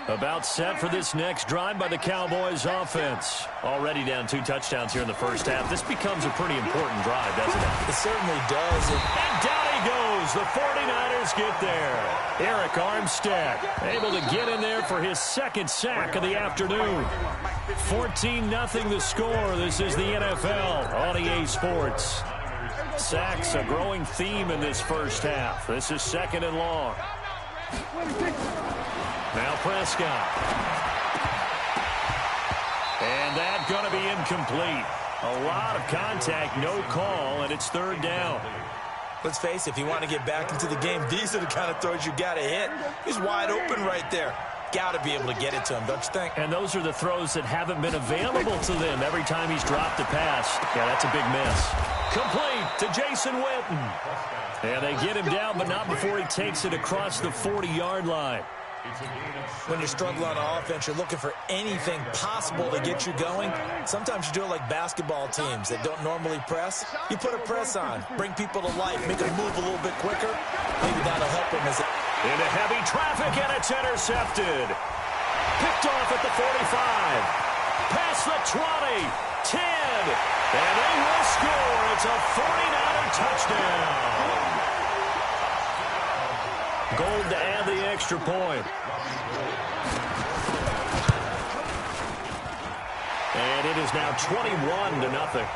About set for this next drive by the Cowboys offense. Already down 2 touchdowns here in the 1st half. This becomes a pretty important drive, doesn't it? It certainly does. And down he goes. The 49ers get there. Eric Armstead able to get in there for his 2nd sack of the afternoon. 14-0 the score. This is the NFL on EA Sports. Sacks a growing theme in this 1st half. This is 2nd and long. Now Prescott. And that's going to be incomplete. A lot of contact, no call, and it's 3rd down. Let's face it, if you want to get back into the game, these are the kind of throws you got to hit. He's wide open right there. Got to be able to get it to him, don't you think? And those are the throws that haven't been available to them every time he's dropped a pass. Yeah, that's a big miss. Complete to Jason Witten. And they get him down, but not before he takes it across the 40-yard line. When you're struggling on offense, you're looking for anything possible to get you going. Sometimes you do it like basketball teams that don't normally press. You put a press on, bring people to life, make them move a little bit quicker. Maybe that'll help them. Into heavy traffic, and it's intercepted. Picked off at the 45. Past the 20. 10. And they will score. It's a 49er touchdown. Gold to add the extra point. And it is now 21-0.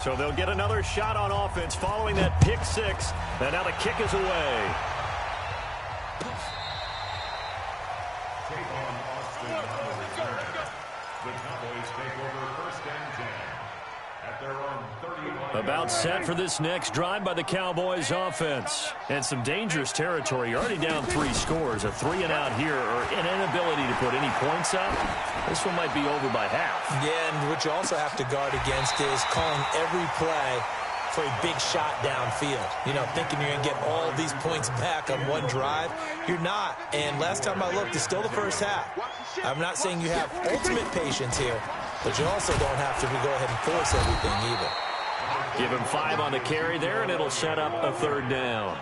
So they'll get another shot on offense following that pick 6. And now the kick is away. About set for this next drive by the Cowboys offense. And some dangerous territory. You're already down 3 scores. A 3-and-out here, or an inability to put any points up. This one might be over by half. Yeah, and what you also have to guard against is calling every play for a big shot downfield. You know, thinking you're going to get all these points back on one drive. You're not. And last time I looked, it's still the 1st half. I'm not saying you have ultimate patience here, but you also don't have to go ahead and force everything either. Give him 5 on the carry there, and it'll set up a 3rd down.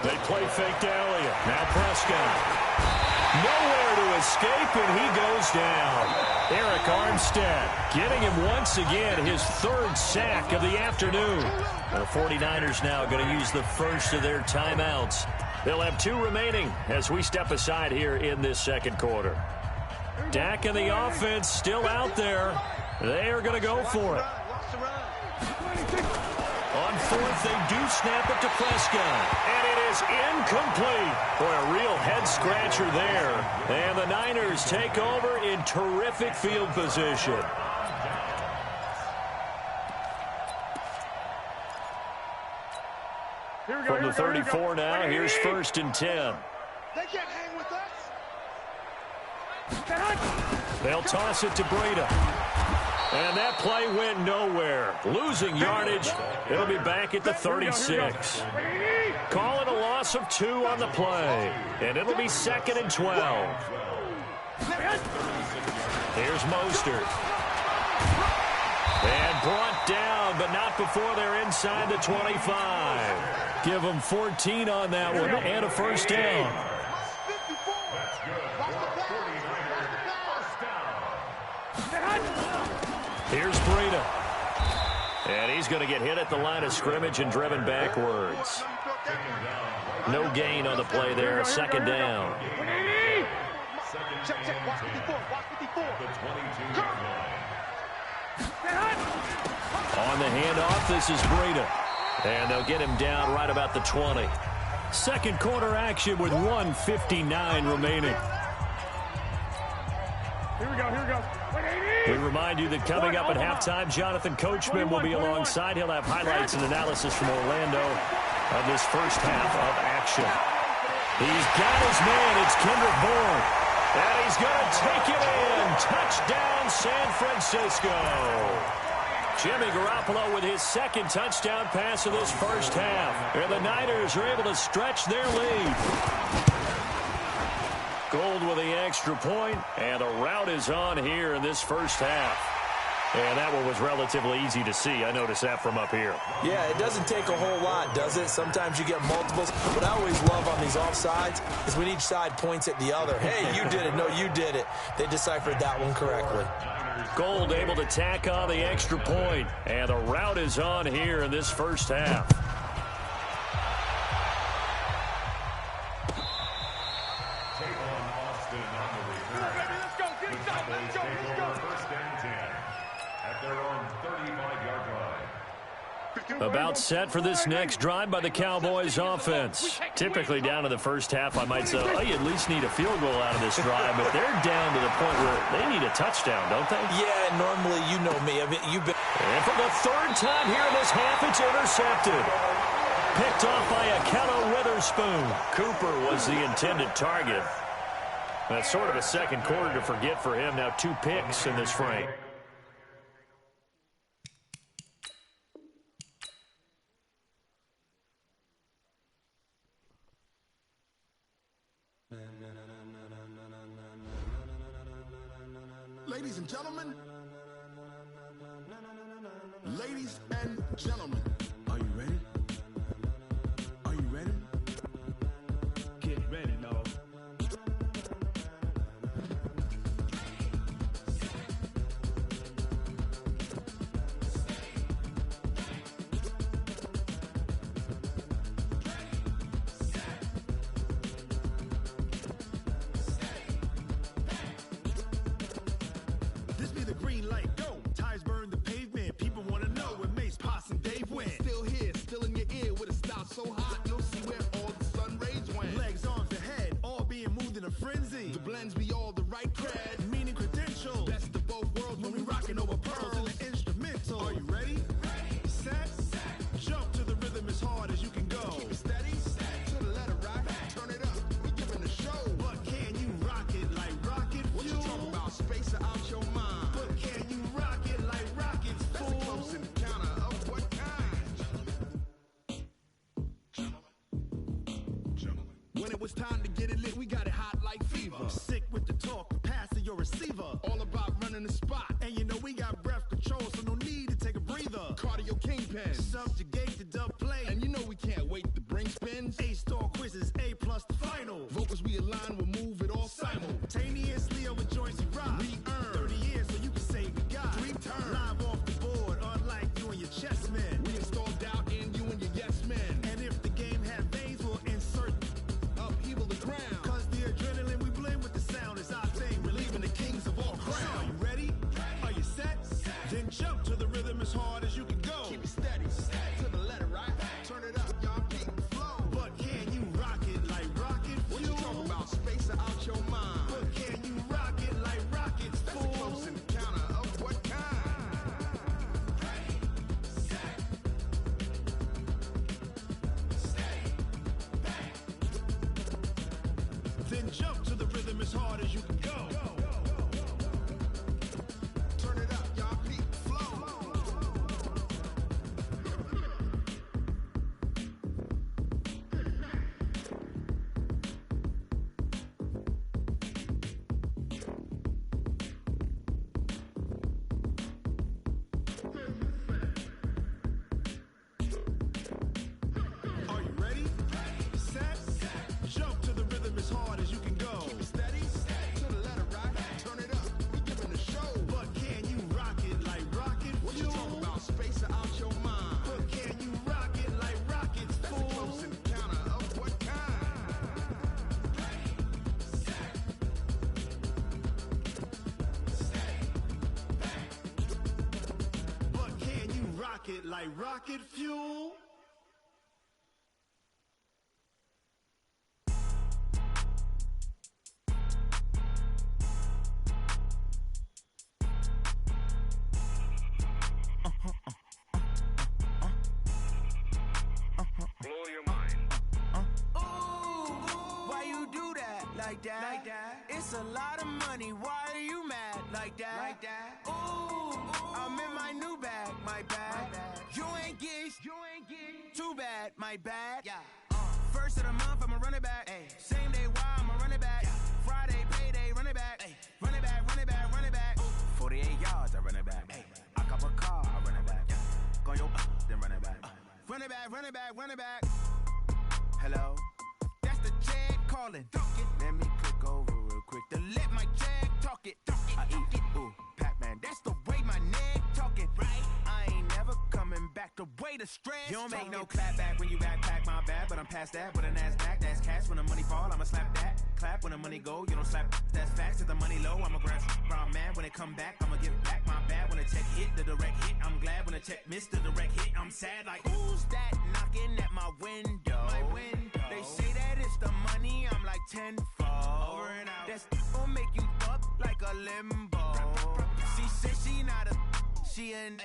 They play fake to Elliott. Now Prescott. Nowhere to escape, and he goes down. Eric Armstead getting him once again, his 3rd sack of the afternoon. The 49ers now going to use the first of their timeouts. They'll have 2 remaining as we step aside here in this 2nd quarter. Dak and the offense still out there. They are going to go for it. On 4th, they do snap it to Prescott. And it is incomplete. Boy, a real head-scratcher there. And the Niners take over in terrific field position. From the 34 now, here's 1st and 10. They can't hang with us. They'll toss it to Breida. And that play went nowhere. Losing yardage. It'll be back at the 36. Call it a loss of 2 on the play. And it'll be 2nd and 12. Here's Mostert. And brought down, but not before they're inside the 25. Give them 14 on that one and a 1st down. Here's Breida. And he's going to get hit at the line of scrimmage and driven backwards. No gain on the play there. 2nd down. On the handoff, this is Breida. And they'll get him down right about the 20. Second quarter action with 1:59 remaining. Here we go. We remind you that coming up at halftime, Jonathan Coachman will be alongside. He'll have highlights and analysis from Orlando of this first half of action. He's got his man. It's Kendrick Bourne. And he's going to take it in. Touchdown, San Francisco. Jimmy Garoppolo with his 2nd touchdown pass of this first half. And the Niners are able to stretch their lead. Gold with the extra point, and the route is on here in this first half. And that one was relatively easy to see. I noticed that from up here. Yeah, it doesn't take a whole lot, does it? Sometimes you get multiples. What I always love on these offsides is when each side points at the other. Hey, you did it. No, you did it. They deciphered that one correctly. Gold able to tack on the extra point, and the route is on here in this first half. About set for this next drive by the Cowboys offense. Typically down in the first half, I might say, oh, you at least need a field goal out of this drive, but they're down to the point where they need a touchdown, don't they? Yeah, normally, you know me. I mean, you've been... And for the 3rd time here in this half, it's intercepted. Picked off by Akello Witherspoon. Cooper was the intended target. That's sort of a second quarter to forget for him. Now 2 picks in this frame. Ladies and gentlemen, are you ready? Are you ready? Get ready, dog. This be the green light, go. Tires burn the pavement. People want to know when Mace, Poss, and Dave went. Still here, still in your ear with a style so hot, you'll see where all the sun rays went. Legs, arms, the head, all being moved in a frenzy. The blends be all the right cred, meaning credentials. Best of both worlds when we rockin' over pearls and the instrumental. Are you ready? Set. Jump to the rhythm as hard as you can go. Keep it steady, to the letter right. Turn it up, we giving the show. But can you rock it like rocket fuel? What you talking about? Space out your mind. But can you rock it like rockets, fool? That's a close encounter of what kind? Gentlemen. When it was time to get it lit, we got it hot like fever. Sick with the talk, passing your receiver. All about running the spot. And you know we got breath control, so no need to take a breather. Cardio kingpin, subjugate the dub play. And you know we can't wait to bring spins. A-star quizzes, A+ the final. Vocals we align, we'll move it all simultaneously over joints we rock. We earn 30 years so you can say we got 3 turns. Live off the board, unlike you and your chess men. We installed doubt in you and your yes men. And if the game had veins, we'll insert upheaval the ground. Cause the adrenaline we blend with the sound is our thing. Relieving the kings of all crowns. So are you ready? Are you set? Then jump to the rhythm as hard as you can go. Keep it steady, to the letter right. Turn it up, y'all keep the flow. But can you Then jump to the rhythm as hard as you can go. Turn it up, y'all. Beat flow. Are you ready? Set. Jump to the rhythm as hard as you can go. Keep it steady. To the letter right. Turn it up. We giving the show. But can you rock it like rocket? What you talking about? Space out your mind. But can you rock it like rockets? That's a close encounter of what kind? But can you rock it like rocket fuel? Blow your mind. Why you do that like that? Like that? It's a lot of money. Why are you mad like that? Like that? Ooh, I'm in my new bag. My bad. You ain't get. Too bad. My bad. Yeah. First of the month, I'ma run it back. Ay. Same day, why I'ma run it back. Yeah. Friday, payday, run it back. Ay. Run it back, run it back, run it back. Ooh. 48 yards, I run it back. Ay. I cop a car, I run it back. Yeah. Go yo, then run it back. Run it back, run it back, run it back. Hello? That's the Jag calling. Let me click over real quick to let my Jag talk it. I eat it, ooh, Pac-Man. That's the way my neck talking. Right? I ain't never coming back the way the stress. You don't make no clap back when you backpack, my bad. But I'm past that with a NASDAQ. That's cash when the money fall, I'ma slap that. Clap when the money go, you don't slap. That's facts. If the money low, I'ma grab brown man. When it come back, I'ma give back my bad. When the check hit, the direct hit. I'm glad when the check missed the direct hit. I'm sad like, who's that knocking at my window? My window. They say that it's the money, I'm like tenfold. Over and out. That's gon' make you up like a limbo. She said she not a, she an.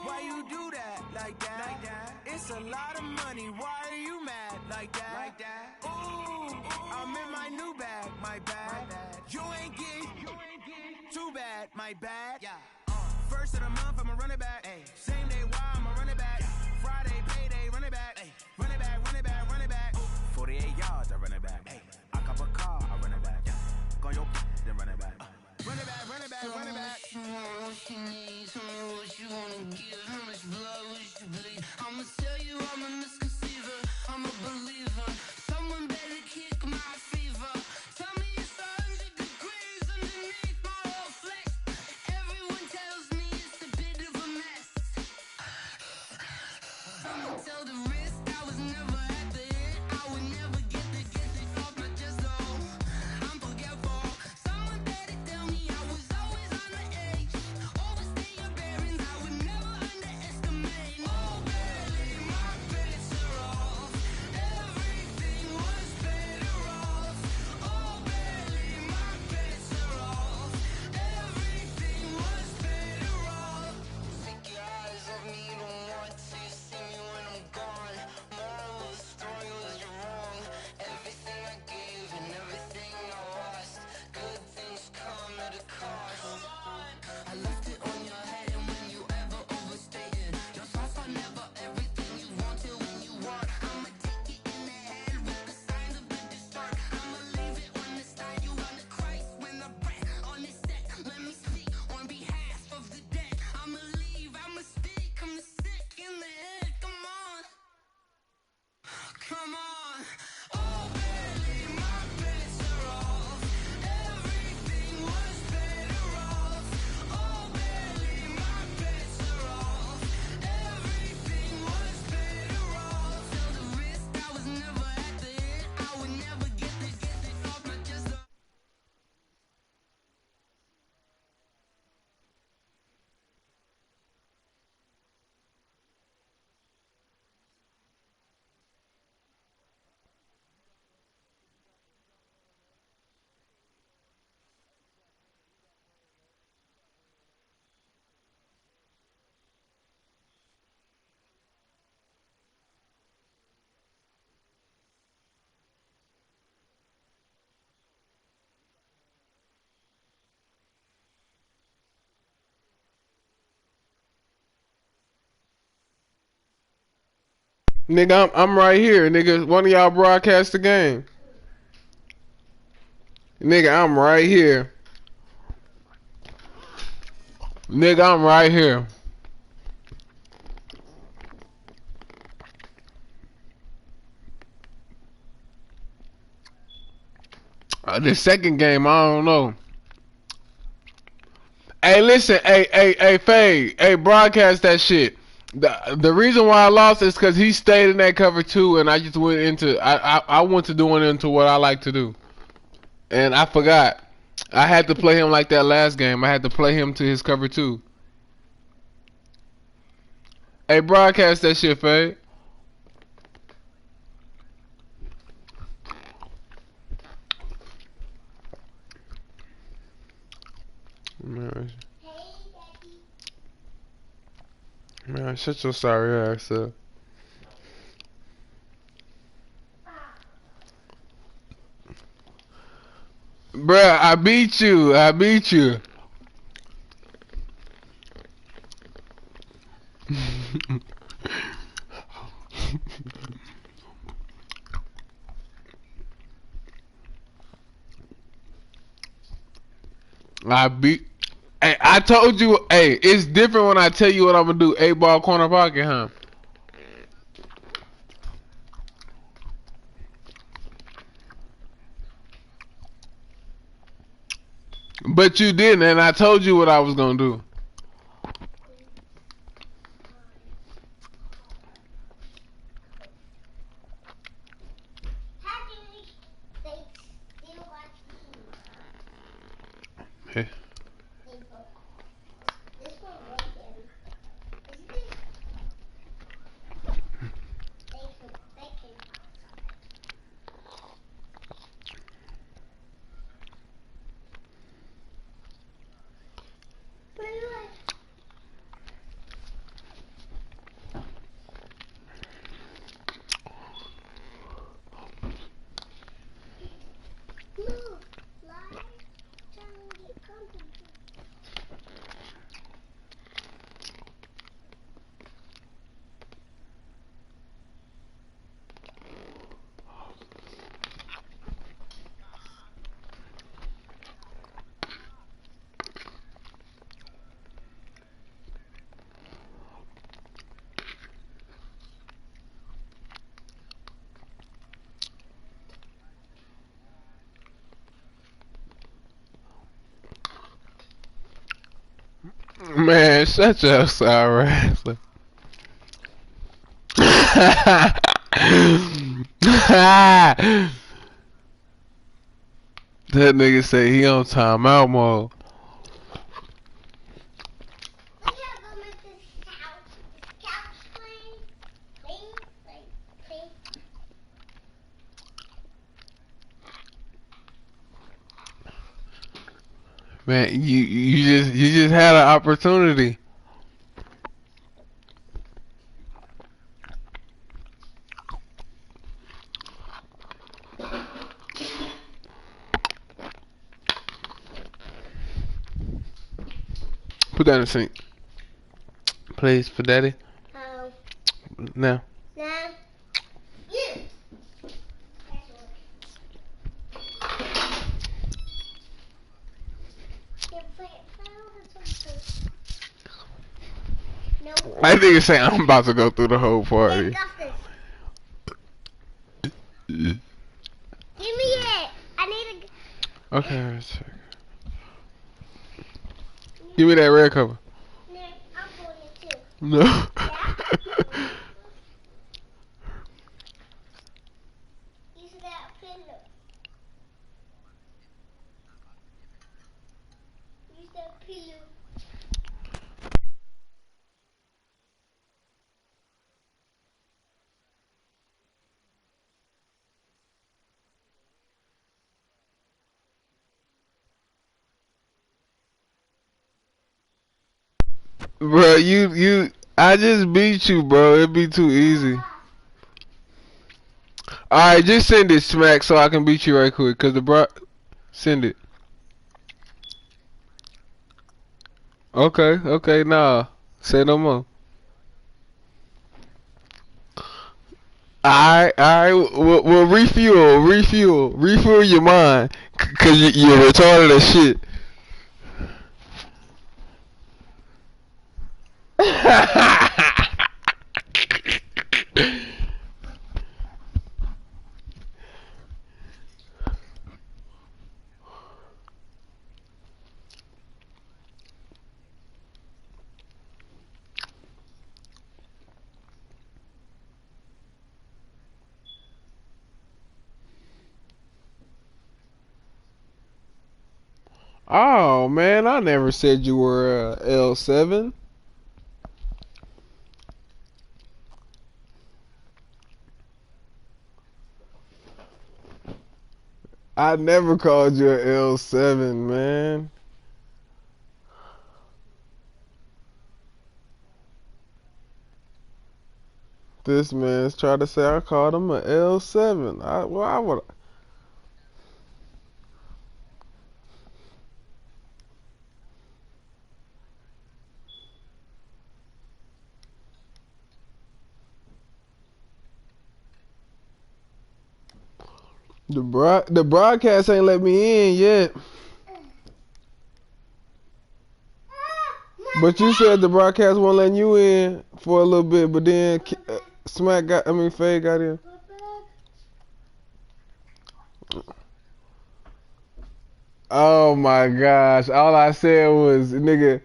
Why you do that like that? Like that? It's a lot of money. Why are you mad like that? Like that? Ooh, I'm in my new bag. My bad. You ain't get. Too bad. My bad. Yeah. First of the month, I'ma run it back. Ay. Same day, why I'ma run it back. Yeah. Friday, payday, run it back. Ay. Run it back, run it back, run it back. Ooh. 48 yards, I run it back. Ay. I cop a car, I run it back. Yeah. Go yo, then run it back. Run it back, run it back, run it back. What you want, what you need, tell me what you wanna give. How much blood would you bleed? I'ma tell you I'm a misconceiver, I'm a believer. Someone better kick my fever. Tell me it's 100 degrees underneath my whole flesh. Everyone tells me it's a bit of a mess. I'ma tell the risk I was never at the end. I would never get this off my chest though. I'm forgetful. Someone better tell me I was always on the edge. Overstay your bearings, I would never underestimate. Oh, barely my bitch. Nigga, I'm right here, nigga. One of y'all broadcast the game. Nigga, I'm right here. Nigga, I'm right here. The second game, I don't know. Hey, listen, hey, Faye, hey, broadcast that shit. The reason why I lost is because he stayed in that cover 2, and I just went into I went to doing into what I like to do, and I forgot. I had to play him like that last game. I had to play him to his cover 2. Hey, broadcast that shit, Faye. Man, shut your sorry ass up. Bruh, I beat you. I beat you. I beat. Hey, I told you. Hey, it's different when I tell you what I'm gonna do. 8-ball corner pocket, huh? But you didn't, and I told you what I was gonna do. Hey. Man, shut your sour ass up. That nigga say he on timeout mode. Man, you just had an opportunity. Put that in the sink, please, for daddy. Oh. Now. Now. Yeah. I think it's saying I'm about to go through the whole party. Give me it. I need a. Okay. Give me that red cover. No, I'm going it too. No. Yeah? Use that pillow. Use that pillow. Bro, I just beat you, bro. It'd be too easy. Alright, just send it, Smack, so I can beat you right quick. Cause send it. Okay, nah. Say no more. Alright, alright. We'll refuel your mind, cause you're retarded as shit. Oh man, I never said you were L7. I never called you an L7, man. This man's trying to say I called him an L7. I would. The broadcast ain't let me in yet. But you said the broadcast won't let you in for a little bit, but then Faye got in. Oh my gosh. All I said was, nigga.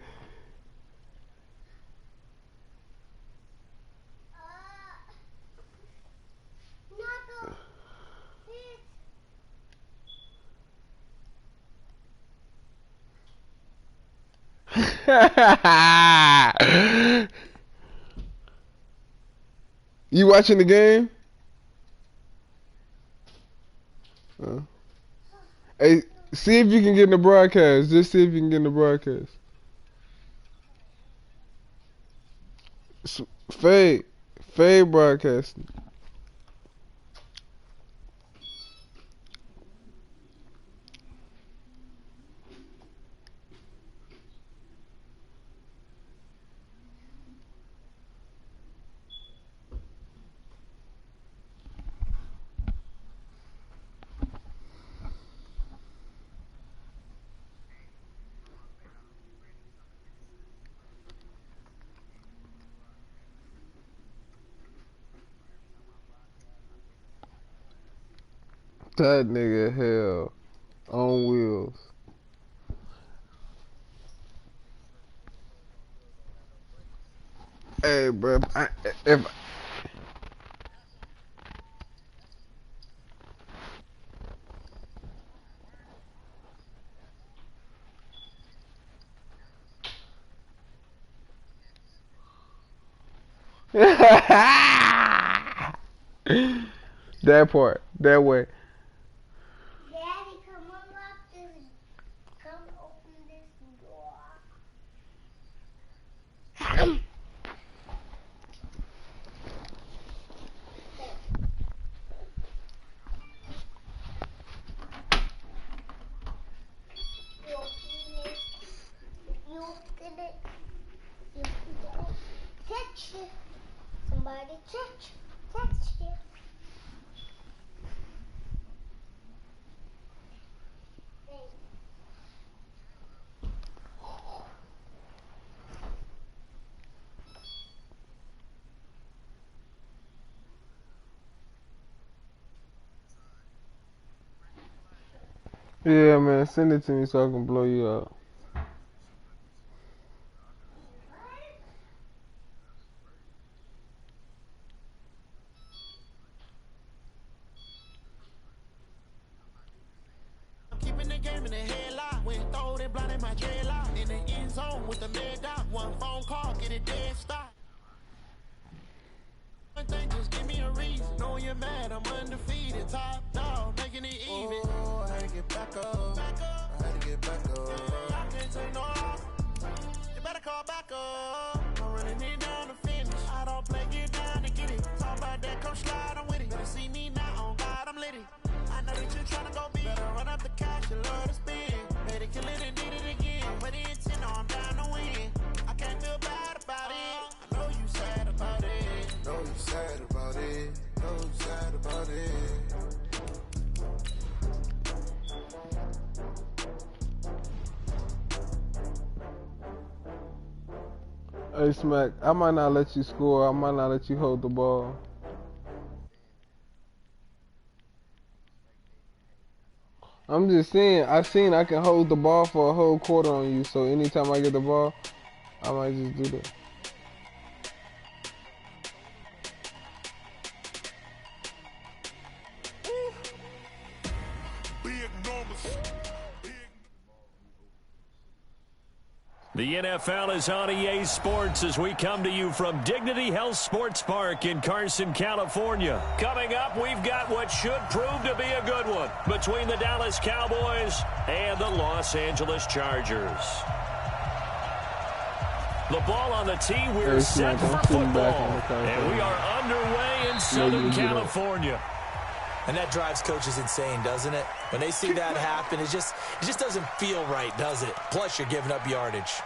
You watching the game? Hey, see if you can get in the broadcast. Just see if you can get in the broadcast. Faye broadcasting. That nigga hell on wheels. Hey, bro, if that part, that way. Daddy, come unlock this. Come open this door. You open it. You touch it. Somebody touch it. Yeah, man, send it to me so I can blow you up. Keeping the game in the headlock. Went throw it blind in my dreadlock. In the end zone with the mid dot. One phone call, get it dead stop. One thing, just give me a reason. Know you're mad, I'm undefeated. Top dog, making it even. Oh, I had to get back up. I had to get back up. I can't take no off. You better call back up. I'm running it down to finish. I don't play, get down to get it. Talk about that, come slide, I'm with it. Better see me now, on God, I'm lit it. I know that you're trying to go big. Better run up the cash, you love to spin. Made it, kill it, and did it again. But the intent, no, I'm down to win. I can't feel bad about it. I know you sad about it. Know you sad about it. Know you Hey, Smack, I might not let you score. I might not let you hold the ball. I'm just saying, I can hold the ball for a whole quarter on you, so anytime I get the ball, I might just do that. The NFL is on EA Sports as we come to you from Dignity Health Sports Park in Carson, California. Coming up, we've got what should prove to be a good one between the Dallas Cowboys and the Los Angeles Chargers. The ball on the tee, we're set for football, and we are underway in Southern California. And that drives coaches insane, doesn't it? When they see that happen, it just doesn't feel right, does it? Plus, you're giving up yardage.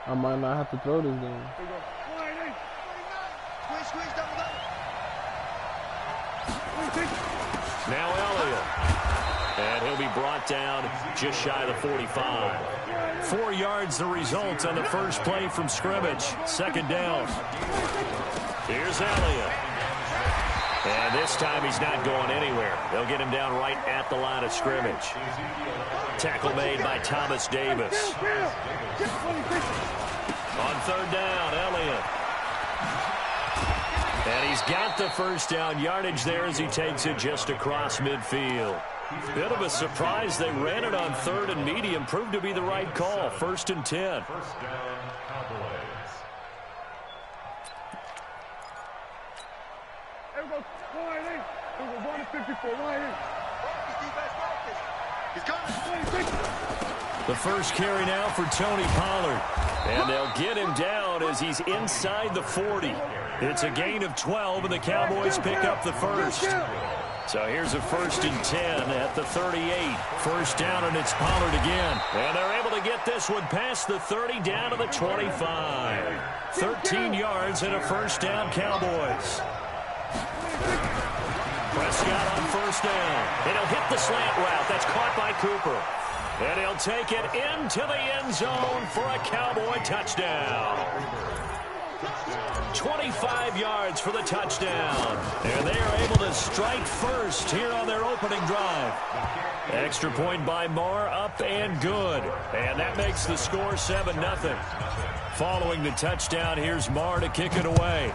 I might not have to throw this game. Now Elliott. And he'll be brought down just shy of the 45. 4 yards the result on the first play from scrimmage. Second down. Here's Elliott. And this time he's not going anywhere. They'll get him down right at the line of scrimmage. Tackle made by Thomas Davis. On third down, Elliott. And he's got the first down yardage there as he takes it just across midfield. Bit of a surprise. They ran it on third and medium. Proved to be the right call. 1st and 10. First down, Cowboys. Here we go. Line in. Here we go. 154. Line in. He's coming. The first carry now for Tony Pollard. And they'll get him down as he's inside the 40. It's a gain of 12, and the Cowboys pick up the first. So here's a 1st and 10 at the 38. First down, and it's Pollard again. And they're able to get this one past the 30 down to the 25. 13 yards and a first down, Cowboys. Prescott on first down. And he'll hit the slant route. That's caught by Cooper. And he'll take it into the end zone for a Cowboy touchdown. 25 yards for the touchdown. And they are able to strike first here on their opening drive. Extra point by Marr, up and good. And that makes the score 7-0. Following the touchdown, here's Marr to kick it away.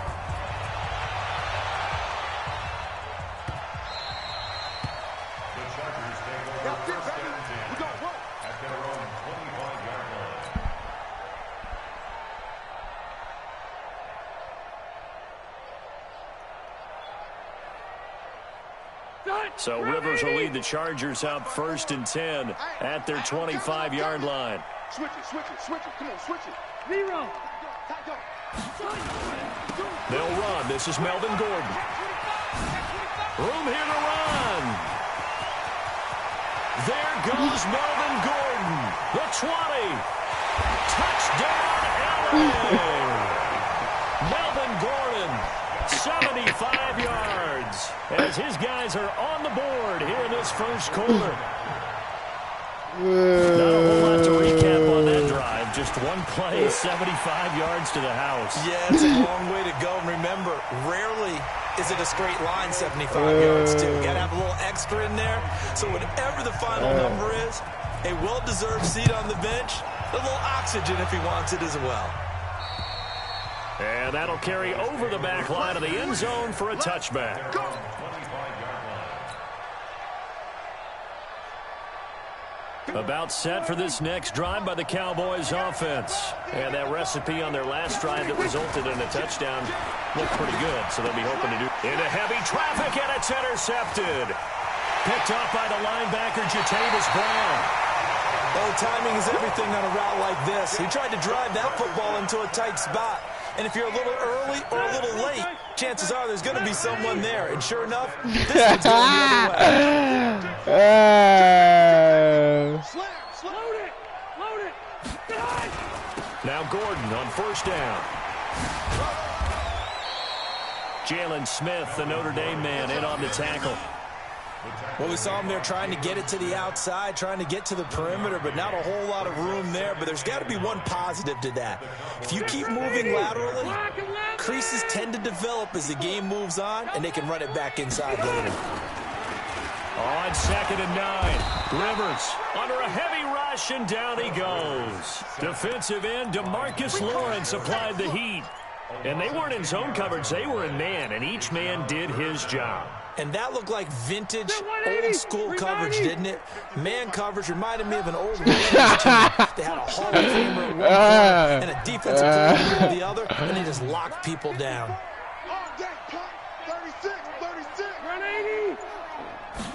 So Rivers will lead the Chargers up 1st and 10 at their 25-yard line. Switch it. Come on, switch it. Zero. They'll run. This is Melvin Gordon. Room here to run. There goes Melvin Gordon. The 20. Touchdown, LA. Melvin Gordon, 75 yards. As his guys are on the board here in this first quarter. Not a whole lot to recap on that drive. Just one play, 75 yards to the house. Yeah, it's a long way to go. And remember, rarely is it a straight line 75 yards, too. Got to have a little extra in there. So whatever the final number is, a well-deserved seat on the bench, a little oxygen if he wants it as well. And that'll carry over the back line of the end zone for a touchback. About set for this next drive by the Cowboys offense. And that recipe on their last drive that resulted in a touchdown looked pretty good. So they'll be hoping to do into heavy traffic, and it's intercepted. Picked off by the linebacker, Jatavis Brown. Oh, timing is everything on a route like this. He tried to drive that football into a tight spot. And if you're a little early or a little late, chances are there's going to be someone there. And sure enough, this one's going the other way. Load it. Now Gordon on first down. Jalen Smith, the Notre Dame man, in on the tackle. Well, we saw him there trying to get it to the outside, trying to get to the perimeter, but not a whole lot of room there. But there's got to be one positive to that. If you keep moving laterally, creases tend to develop as the game moves on, and they can run it back inside later. On 2nd and 9, Rivers under a heavy rush, and down he goes. Defensive end DeMarcus Lawrence applied the heat. And they weren't in zone coverage, they were in man, and each man did his job. And that looked like vintage, old-school coverage, didn't it? Man coverage reminded me of an old Rangers team. They had a Hall of Famer at one corner and a defensive coordinator at the other, and they just locked people down. 36, 36. Run 80.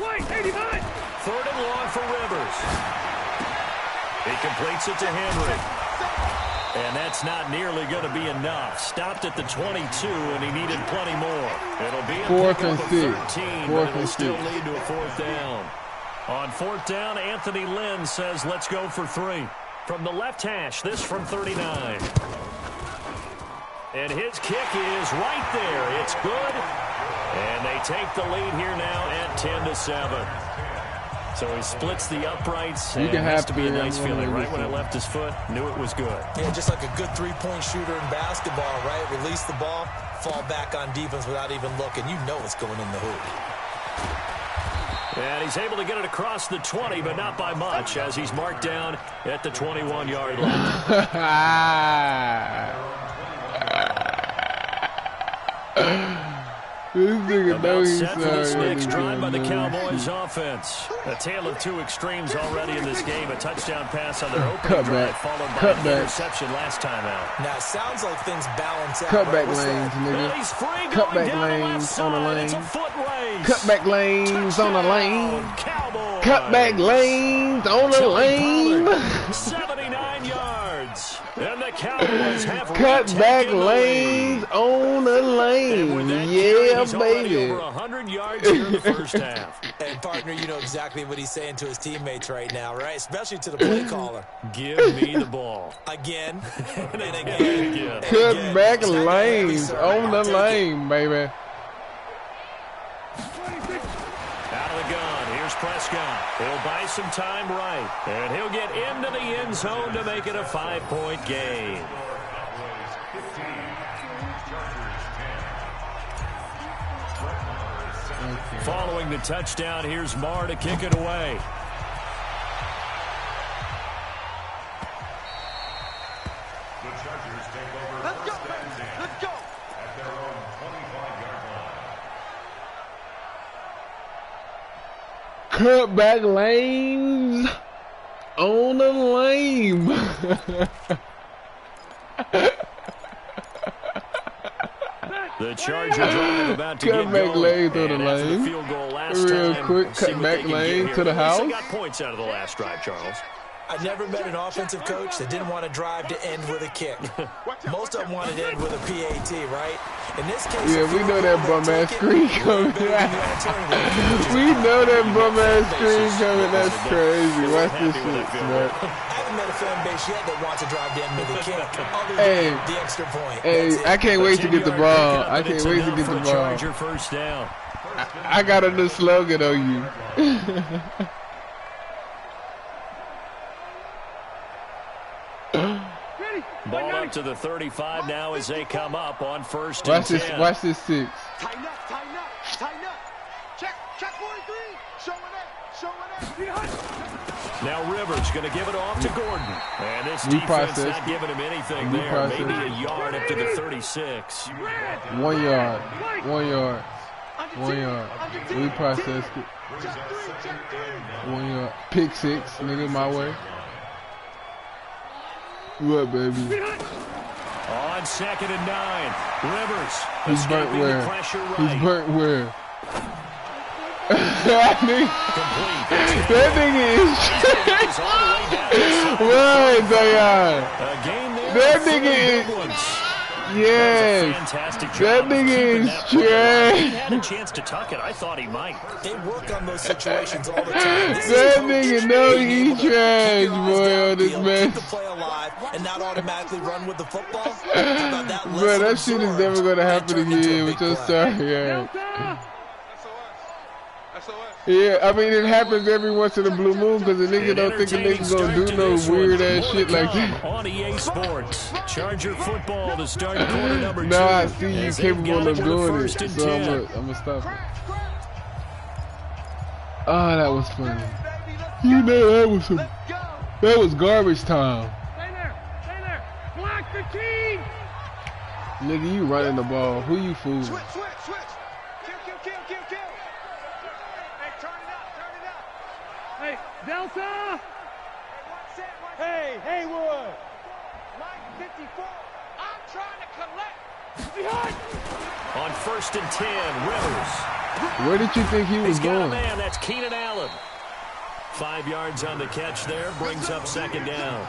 Wait, 89. 3rd and long for Rivers. He completes it to Henry. And that's not nearly going to be enough. Stopped at the 22, and he needed plenty more. It'll be a 4th and 13, but it'll still lead to a 4th down. On 4th down, Anthony Lynn says, let's go for 3. From the left hash, this from 39. And his kick is right there. It's good. And they take the lead here now at 10-7. So he splits the uprights, and it has to be a nice feeling. Right when it left his foot, knew it was good. Yeah, just like a good three-point shooter in basketball, right? Release the ball, fall back on defense without even looking. You know it's going in the hoop. And he's able to get it across the 20, but not by much, as he's marked down at the 21-yard line. This nigga know he's set for this next drive by the Cowboys offense. A tale of two extremes already in this game. A touchdown pass on their opening drive, followed by an interception last time out. Now, it sounds like things balance out. Cutback lanes, nigga. Cutback lanes on the lane. Cutback lanes on the lane. Cutback lanes on the lane. 79 yards. And the Cowboys have cutback lanes on the lane. Yeah, baby. Over 100 yards here in the first half. And, partner, you know exactly what he's saying to his teammates right now, right? Especially to the play caller. Give me the ball. Again and again. Cutback lanes on the lane, baby. Out of the gun. Here's Prescott. He'll buy some time right. And he'll get into the end zone to make it a 5-point game. Following the touchdown, here's Marr to kick it away. The Chargers take over. Let's go. Let's go. At their own 25-yard line. Cutback lanes on the lane. The Charger drive about to get going. Cutback lanes on the And lane. after the field goal last Real time, quick, see what cutback they can lane get to the here. At least house. They got points out of the last drive, Charles. I never met an offensive coach that didn't want to drive to end with a kick. Most of them wanted to end with a PAT, right? In this case, Yeah, we know that bum-ass screen coming. We know that bum-ass screen coming. That's crazy. Watch this shit, man. I haven't met a fan base yet that wants to drive to end with a kick. Other Hey, than the extra point. hey, I can't wait to get the ball. I can't wait to get the ball. Charger first down. I got a new slogan on you. Ball up to the 35 now as they come up on first and 10. Watch this 6. Tighten up, tighten up, tighten up. Check 43. Showing up. Now Rivers going to give it off to Gordon. And this defense not giving him anything there. Maybe a yard up to the 36. 1 yard. 1 yard. 1 yard. We processed it. 1 yard. Pick 6, nigga, my way. What, baby? On 2nd and 9, Rivers. He's burnt where? Right. He's burnt where? That nigga is what, Zion? That nigga is yes. That nigga is trash. He had a chance to tuck it. I thought he might. They work on those situations all the time. That nigga know he trash, boy, on this man. To play alive and not automatically run with the football. Bro, that shit is never gonna happen again with your sorry ass. Yeah, I mean, it happens every once in a blue moon because the nigga don't think a nigga gonna do no weird ass shit like that. On EA Sports, Charger football to start quarter number 2. Now I see you capable of doing it, so I'm gonna stop it. Oh, that was funny. You know that was garbage time. Stay there. Block the team. Nigga, you running the ball. Who you fooling? Switch. Kill. Hey, turn it up. Hey, Delta. Hey, Haywood. Mike 54. I'm trying to collect. Behind. On 1st and 10, Rivers. Where did you think he was He's got going? a man, that's Keenan Allen. 5 yards on the catch there, brings up 2nd down.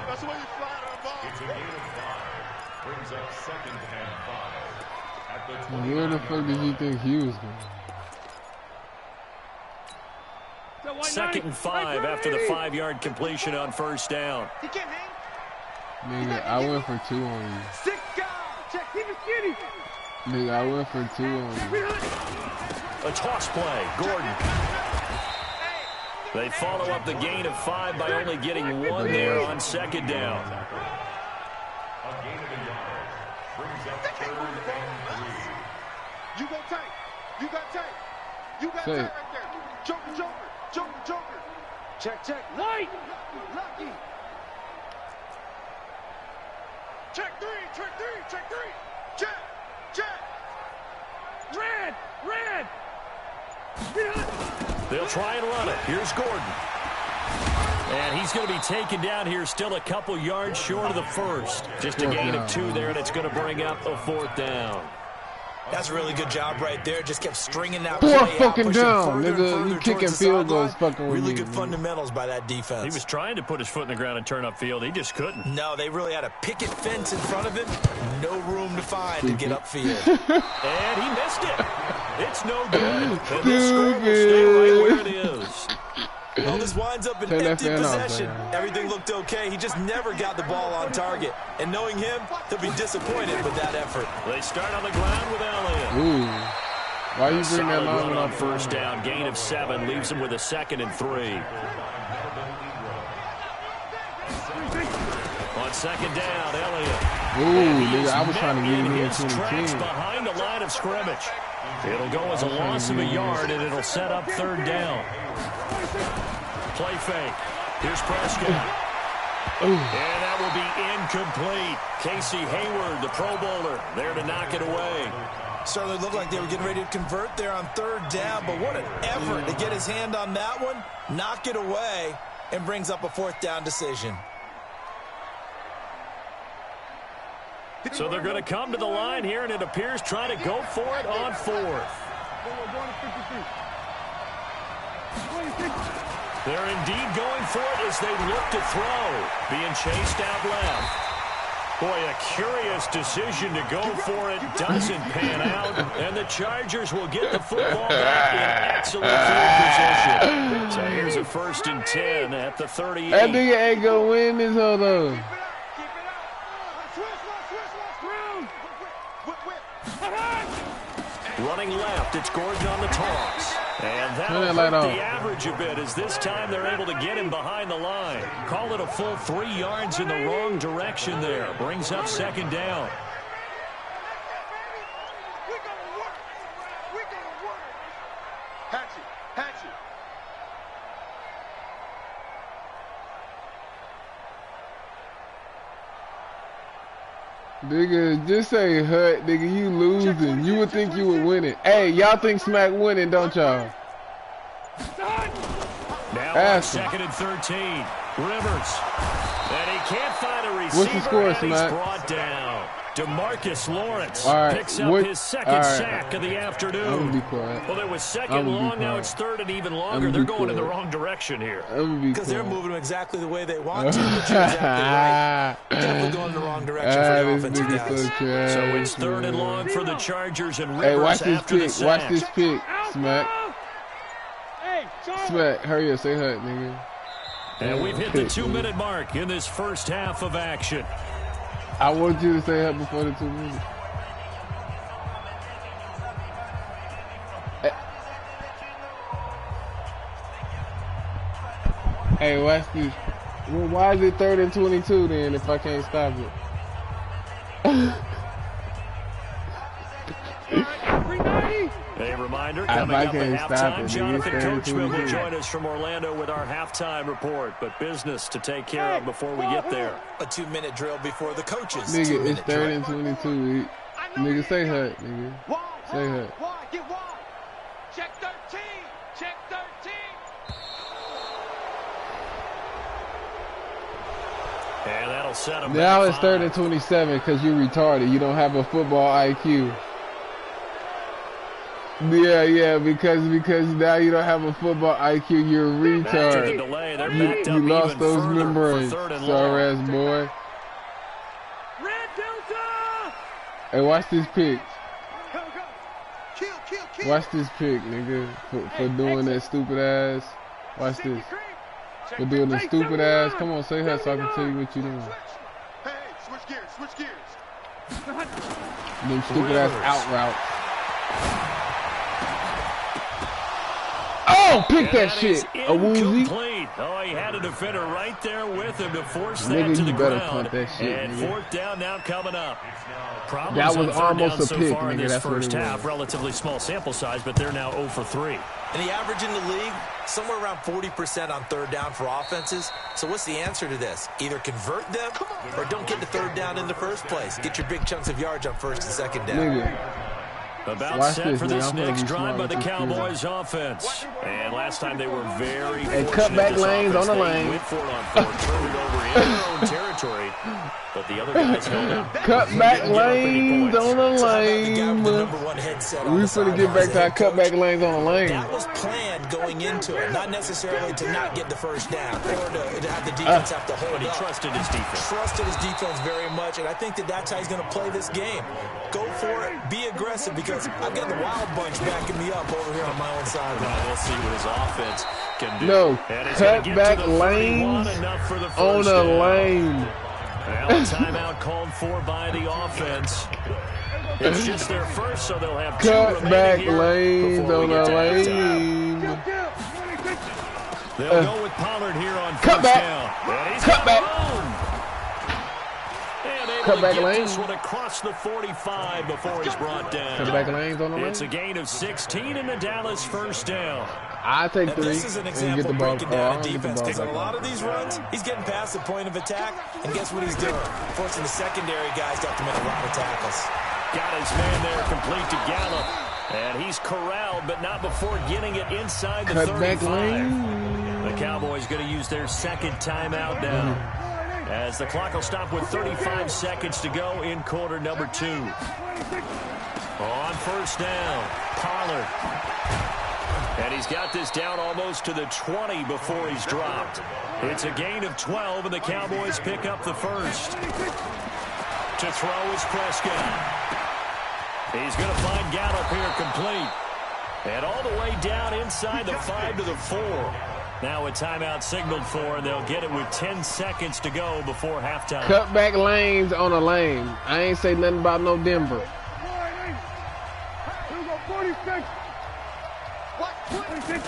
That's the way you fly the ball. It's a gain of 5. Brings up 2nd and 5. At the 20. Where the fuck did you think he was going? 2nd and 5 after the 5-yard completion on 1st down. He can't hang. Nigga, I went for 2 on you. Sick guy. Check. Keep it skinny. Nigga, I went for 2 on you. A toss play, Gordon. They follow up the gain of 5 by only getting 1 there on 2nd down. A gain of a yard. Brings up 3rd and 3. You go tight. You got tight Say. right there. Joker. Check. Light. Lucky. Check 3. Check. Red. They'll try and run it. Here's Gordon. And he's going to be taken down here, still a couple yards short of the first. Just a gain of 2 there, and it's going to bring up a 4th down. That's a really good job right there. Just kept stringing that 4 play out, fucking pushing down, further and nigga. further You kicking towards the field goals sideline. fucking with Really me, good man. fundamentals by that defense. He was trying to put his foot in the ground and turn upfield. He just couldn't. No, they really had a picket fence in front of him. No room to find to get upfield. And he missed it. It's no good. And this score will stay right where it is. Well, this winds up an Turn that empty fan off, possession. man. Everything looked okay. He just never got the ball on target. And knowing him, he'll be disappointed with that effort. They start on the ground with Elliott. Ooh. Why you bring that Solid long run one on up? 1st down. Gain of 7 leaves him with a 2nd and 3. On 2nd down, Elliott. Ooh, nigga, I was trying to get in him in his tracks 2010. behind the line of scrimmage. It'll go as a loss of a yard, and it'll set up 3rd down. Play fake. Here's Prescott. And that will be incomplete. Casey Hayward, the Pro Bowler, there to knock it away. Certainly looked like they were getting ready to convert there on 3rd down, but what an effort to get his hand on that one, knock it away, and brings up a 4th down decision. So they're going to come to the line here, and it appears trying to go for it on 4th. They're indeed going for it as they look to throw. Being chased out left. Boy, a curious decision to go for it. Doesn't pan out. And the Chargers will get the football back in excellent field position. So here's a 1st and 10 at the 38. That nigga ain't gonna win this whole though. Running left, it's Gordon on the toss. And that'll Turn that hurt light the off. average a bit as this time they're able to get him behind the line. Call it a full 3 yards in the wrong direction there. Brings up 2nd down. Hatchet. Nigga, just say hut, nigga, you losing. You would think you would win it. Hey, y'all think Smack winning, don't y'all? Now on Ask him. 2nd and 13. Rivers. And he can't find a receiver. What's the score, and he's Smack? brought down. DeMarcus Lawrence All right, picks up what- his 2nd all right. sack of the I'm afternoon. gonna be quiet. Well, it was 2nd I'm gonna be long, now quiet. it's 3rd and even longer. gonna They're be going in the quiet. wrong direction here. I'm gonna be Because they're quiet. moving them exactly the way they want to, but you're exactly right. Definitely going in the wrong direction for the This offensive nigga guys. so trash. So it's 3rd and man. long for the Chargers and Hey, Rivers watch this after the pick. sack. Watch this pick, Smack. Hey, Charles. Smack, hurry up, say hut, nigga. And we've hit the Pick, 2-minute mark in this first half of action. I want you to say hut before the 2 minutes. Hey, watch this. Well, why is it 3rd and 22 then if I can't stop it? A reminder, coming up at halftime, Jonathan Coachman will join us from Orlando with our halftime report. But business to take care of before we get there. A 2-minute drill before the coaches. Nigga, it's 3rd and 22. Nigga, say hut, nigga. Say hut. Get wide. Check 13. Check 13. And that'll set him Now back it's 3rd and 27 because you're retarded. You don't have a football IQ. Yeah, because now you don't have a football IQ. You're a retard. You lost those membranes, sorry ass boy. Hey, watch this pick. Watch this pick, nigga. For doing that stupid ass. Watch this. For doing the stupid ass. Come on, say that so I can tell you what you're doing. Hey, switch gears. Them stupid ass out routes. Oh, pick that shit. A woozy. Oh, he had a defender right there with him to force that Nigga, to the you better ground. punt that shit, And nigga. 4th down now coming up. Problems That was on 3rd almost down a so pick, far in nigga. this That's what first it half. was. Relatively small sample size, but they're now 0 for 3. And the average in the league, somewhere around 40% on 3rd down for offenses. So what's the answer to this? Either convert them or don't get the 3rd down in the first place. Get your big chunks of yards on 1st and 2nd down. Nigga. About Watch set this, for man. this I'm gonna next be drive smart by with the this Cowboys offense. And last time they were very Hey, fortunate. cut back this lanes offense. on the They lane. went for it on 4th, turned it over in their own territory. But the other guys held out. Cut back lanes on the So how about the guy lane. with the #1 headset on We the finna get back to our cut back lanes on the lane. That was planned going into it, not necessarily to not get the 1st down or to have the defense have to hold But he up. trusted his defense. Trusted his defense very much, and I think that's how he's going to play this game. Go for it, be aggressive, because I've got the Wild Bunch backing me up over here on my own side. Now we'll see what his offense can do. No, And he's gonna cut get back to the 31, lanes enough for the on first a down. lane. Well, a timeout called for by the offense. It's just their first, so they'll have 2 Cut remaining back here lanes before we on get a to halftime. lane. They'll go with Pollard here on Cut 1st back. down. And he's Cut got back. home. And able Cut to back get lane. this one across the 45 before he's brought down. Cut back lanes on the lane. It's a gain of 16 in the Dallas 1st down. I take And 3 this is an and example get the ball. breaking Oh, down I a don't get the defense, ball because on a back. lot of these runs, he's getting past the point of attack, and guess what he's doing? Forcing the secondary guys to have to make a lot of tackles. Got his man there complete to Gallup. And he's corralled, but not before getting it inside the Cut 35. back lane. The Cowboys going to use their 2nd timeout now. As the clock will stop with 35 seconds to go in quarter number 2. On 1st down, Pollard. And he's got this down almost to the 20 before he's dropped. It's a gain of 12, and the Cowboys pick up the 1st. To throw is Prescott. He's going to find Gallup here complete. And all the way down inside the 5 to the 4. Now a timeout signaled for, and they'll get it with 10 seconds to go before halftime. Cut back lanes on a lane. I ain't say nothing about no Denver. Here we go, 46. What? 26.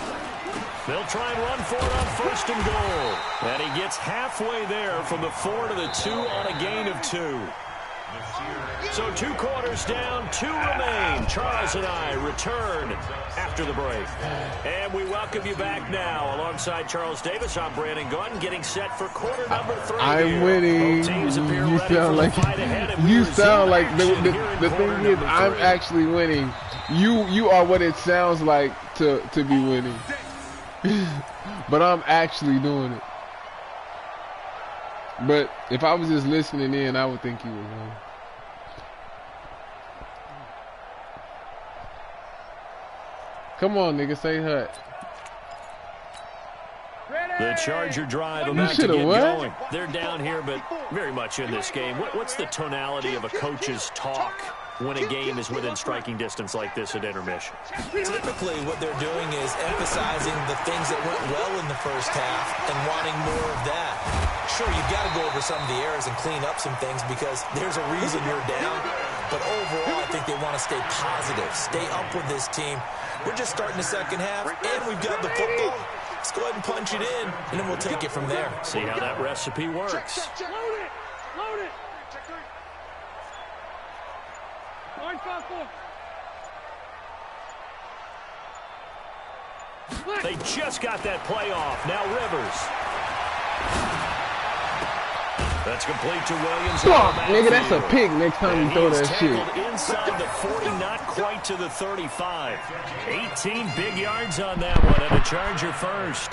They'll try and run for it on 1st and goal. And he gets halfway there from the 4 to the 2 on a gain of 2. So 2 quarters down, 2 remain. Charles and I return after the break. And we welcome you back now. Alongside Charles Davis, I'm Brandon Gunn, getting set for quarter number 3. I'm winning. You sound like the thing is I'm actually winning. You are what it sounds like to be winning. But I'm actually doing it. But if I was just listening in, I would think you would win. Come on, nigga, say hut. The Charger drive about to get going. They're down here, but very much in this game. What's the tonality of a coach's talk when a game is within striking distance like this at intermission? Typically, what they're doing is emphasizing the things that went well in the first half and wanting more of that. Sure, you've got to go over some of the errors and clean up some things because there's a reason you're down. But overall, I think they want to stay positive, stay up with this team. We're just starting the second half, and we've got the football. Let's go ahead and punch it in, and then we'll take it from there. See how that recipe works. Load it. Load it. Check 3. Line 5-4. They just got that play off. Now Rivers. That's complete to Williams. Fuck, nigga, that's a pick next time you throw that shit. Inside the 40, not quite to the 35. 18 big yards on that one, and a Charger first.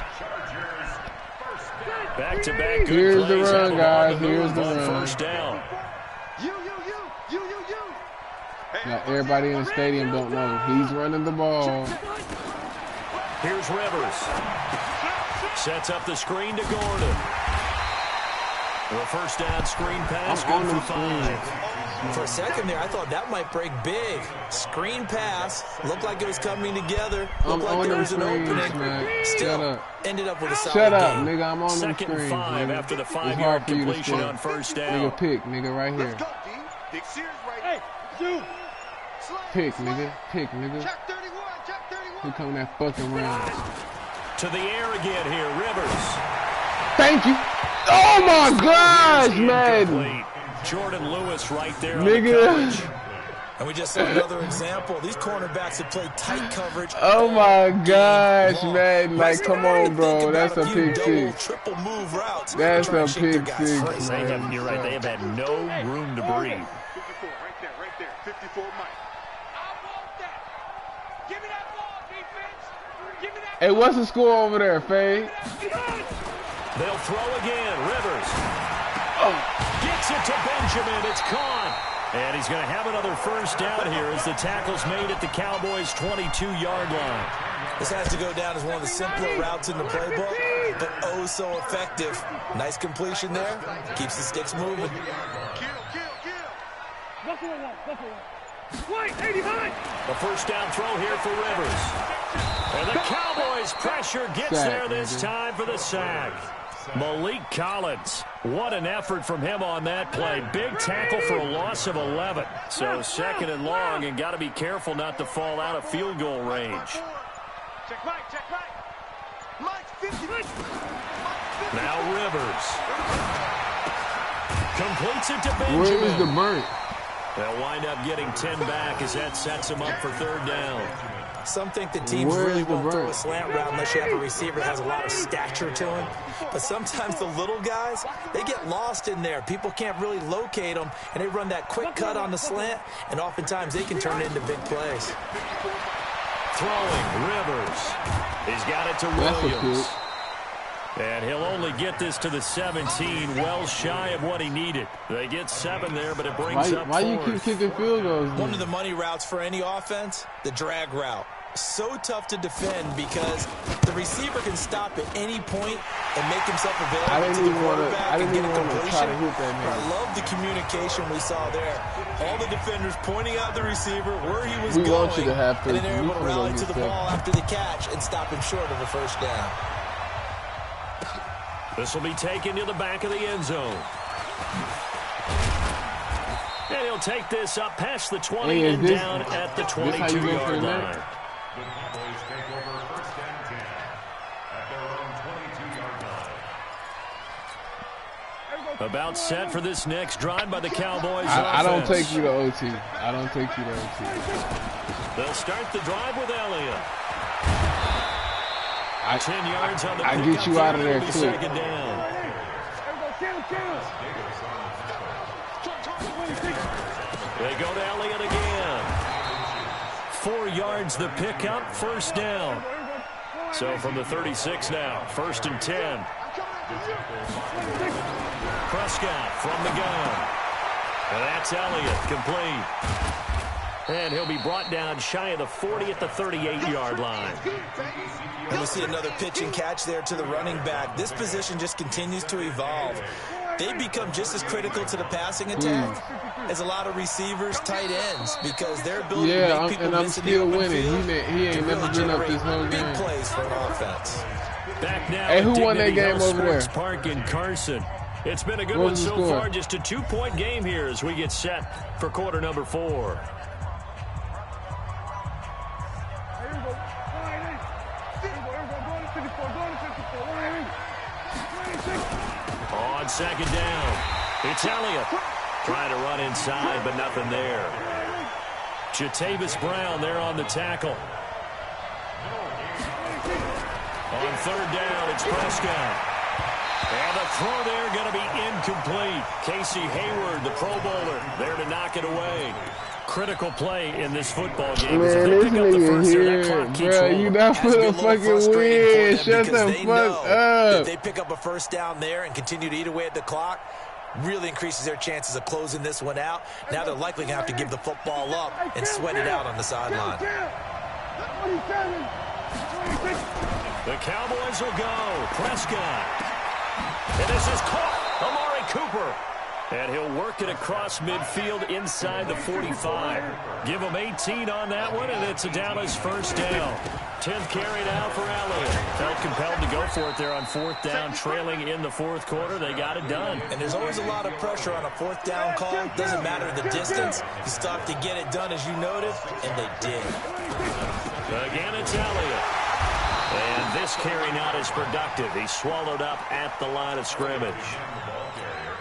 Back-to-back good Here's the plays. run, guys. Here's the run. First down. You. Now, everybody in the stadium don't know. He's running the ball. Here's Rivers. Sets up the screen to Gordon. The first down screen pass, good for 5. For a second there, I thought that might break big. Screen pass. Looked like it was coming together. Looked like there was an opening. Man. Still ended up with a solid Shut up, game. nigga. I'm on them Second screens, 5 nigga. after the It's 5-yard hard for you to completion score. on first down. Nigga, pick, nigga, right here. Let's go, D. Dick Sears right here. Hey, you. Pick, nigga. Pick, nigga. Check 31. Check 31. Who coming that fucking round? To the air again here, Rivers. Thank you. Oh my gosh, man. Jordan Lewis right there Nigga. on the coverage. And we just saw another example. These cornerbacks have played tight coverage. Oh my gosh, long. man. Like, come on, bro. That's a pick double, six. triple move routes. That's Try a and shake their pick guys six, free. man. You're right. They have had no room to breathe. 54, right there. 54, Mike. I want that. Give me that ball, defense. Give me that. Hey, what's the score over there, Faye? They'll throw again. Rivers. Gets it to Benjamin. It's caught. And he's going to have another first down here as the tackle's made at the Cowboys' 22-yard line. This has to go down as one of the simpler routes in the playbook, but oh so effective. Nice completion there. Keeps the sticks moving. Kill. Buffalo one. Wait, 89. The first down throw here for Rivers. And the Cowboys' pressure gets Sack, there this nigga. time for the sack. Malik Collins. What an effort from him on that play. Big tackle for a loss of 11. So second and long, and got to be careful not to fall out of field goal range. Check Mike. Mike, 50. Now Rivers. Completes it to Benjamin. Where is the burnt? They'll wind up getting 10 back as that sets them up for third down. Some think the teams Where really is the won't throw burn? a slant route unless you have a receiver that has a lot of stature to him. But sometimes the little guys, they get lost in there. People can't really locate them, and they run that quick cut on the slant, and oftentimes they can turn it into big plays. Throwing, Rivers. He's got it to That's a Williams. pick. And he'll only get this to the 17, well shy of what he needed. They get 7 there, but it brings up Why you fourth. keep kicking field goals? One of the money routes for any offense, the drag route. So tough to defend because the receiver can stop at any point and make himself available to the quarterback and get a completion. But I love the communication we saw there. All the defenders pointing out the receiver, where he was going, want you to have and then they're able to we rally wanna to the get ball after the catch and stop him short of a first down. This will be taken to the back of the end zone. And he'll take this up past the 20 Hey, and down at the 22-yard line. The Cowboys take over first and 10 at their own 22-yard line. About set for this next drive by the Cowboys. I don't offense. take you to OT. I don't take you to OT. They'll start the drive with Elliott. 10 yards on the I pickup get you out of there it'll be quick. second down. They go to Elliott again. 4 yards the pickup, first down. So from the 36 now, first and 10. Prescott from the gun. And that's Elliott, complete. And he'll be brought down shy of the 40 at the 38-yard line. And we see another pitch and catch there to the running back. This position just continues to evolve. They become just as critical to the passing attack as a lot of receivers, tight ends, because their ability to make people miss in the open field He ain't never been up this whole big game. plays for an offense. Back now Hey, at who won that Dignity game Health over there? Sports Park in Carson. It's been a good What one was the so score? far. Just a 2-point game here as we get set for quarter number 4. Here we go. 54. second down. It's Elliott. Trying to run inside, but nothing there. Jatavis Brown there on the tackle. On third down, it's Prescott. And the throw there going to be incomplete. Casey Hayward, the Pro Bowler, there to knock it away. Critical play in this football game. Man, this nigga here, bro, you not finna fucking win. Shut the fuck up. If they pick up a first down there and continue to eat away at the clock, really increases their chances of closing this one out. Now they're likely going to have to give the football up and sweat it out on the sideline. The Cowboys will go. Prescott. And this is caught. Amari Cooper. And he'll work it across midfield inside the 45. Give him 18 on that one, and it's a Dallas first down. 10th carry now for Elliott. Felt compelled to go for it there on fourth down, trailing in the fourth quarter. They got it done. And there's always a lot of pressure on a fourth down call. Doesn't matter the distance. You stop to get it done, as you noted, and they did. Again, it's Elliott. And this carry not as productive. He's swallowed up at the line of scrimmage.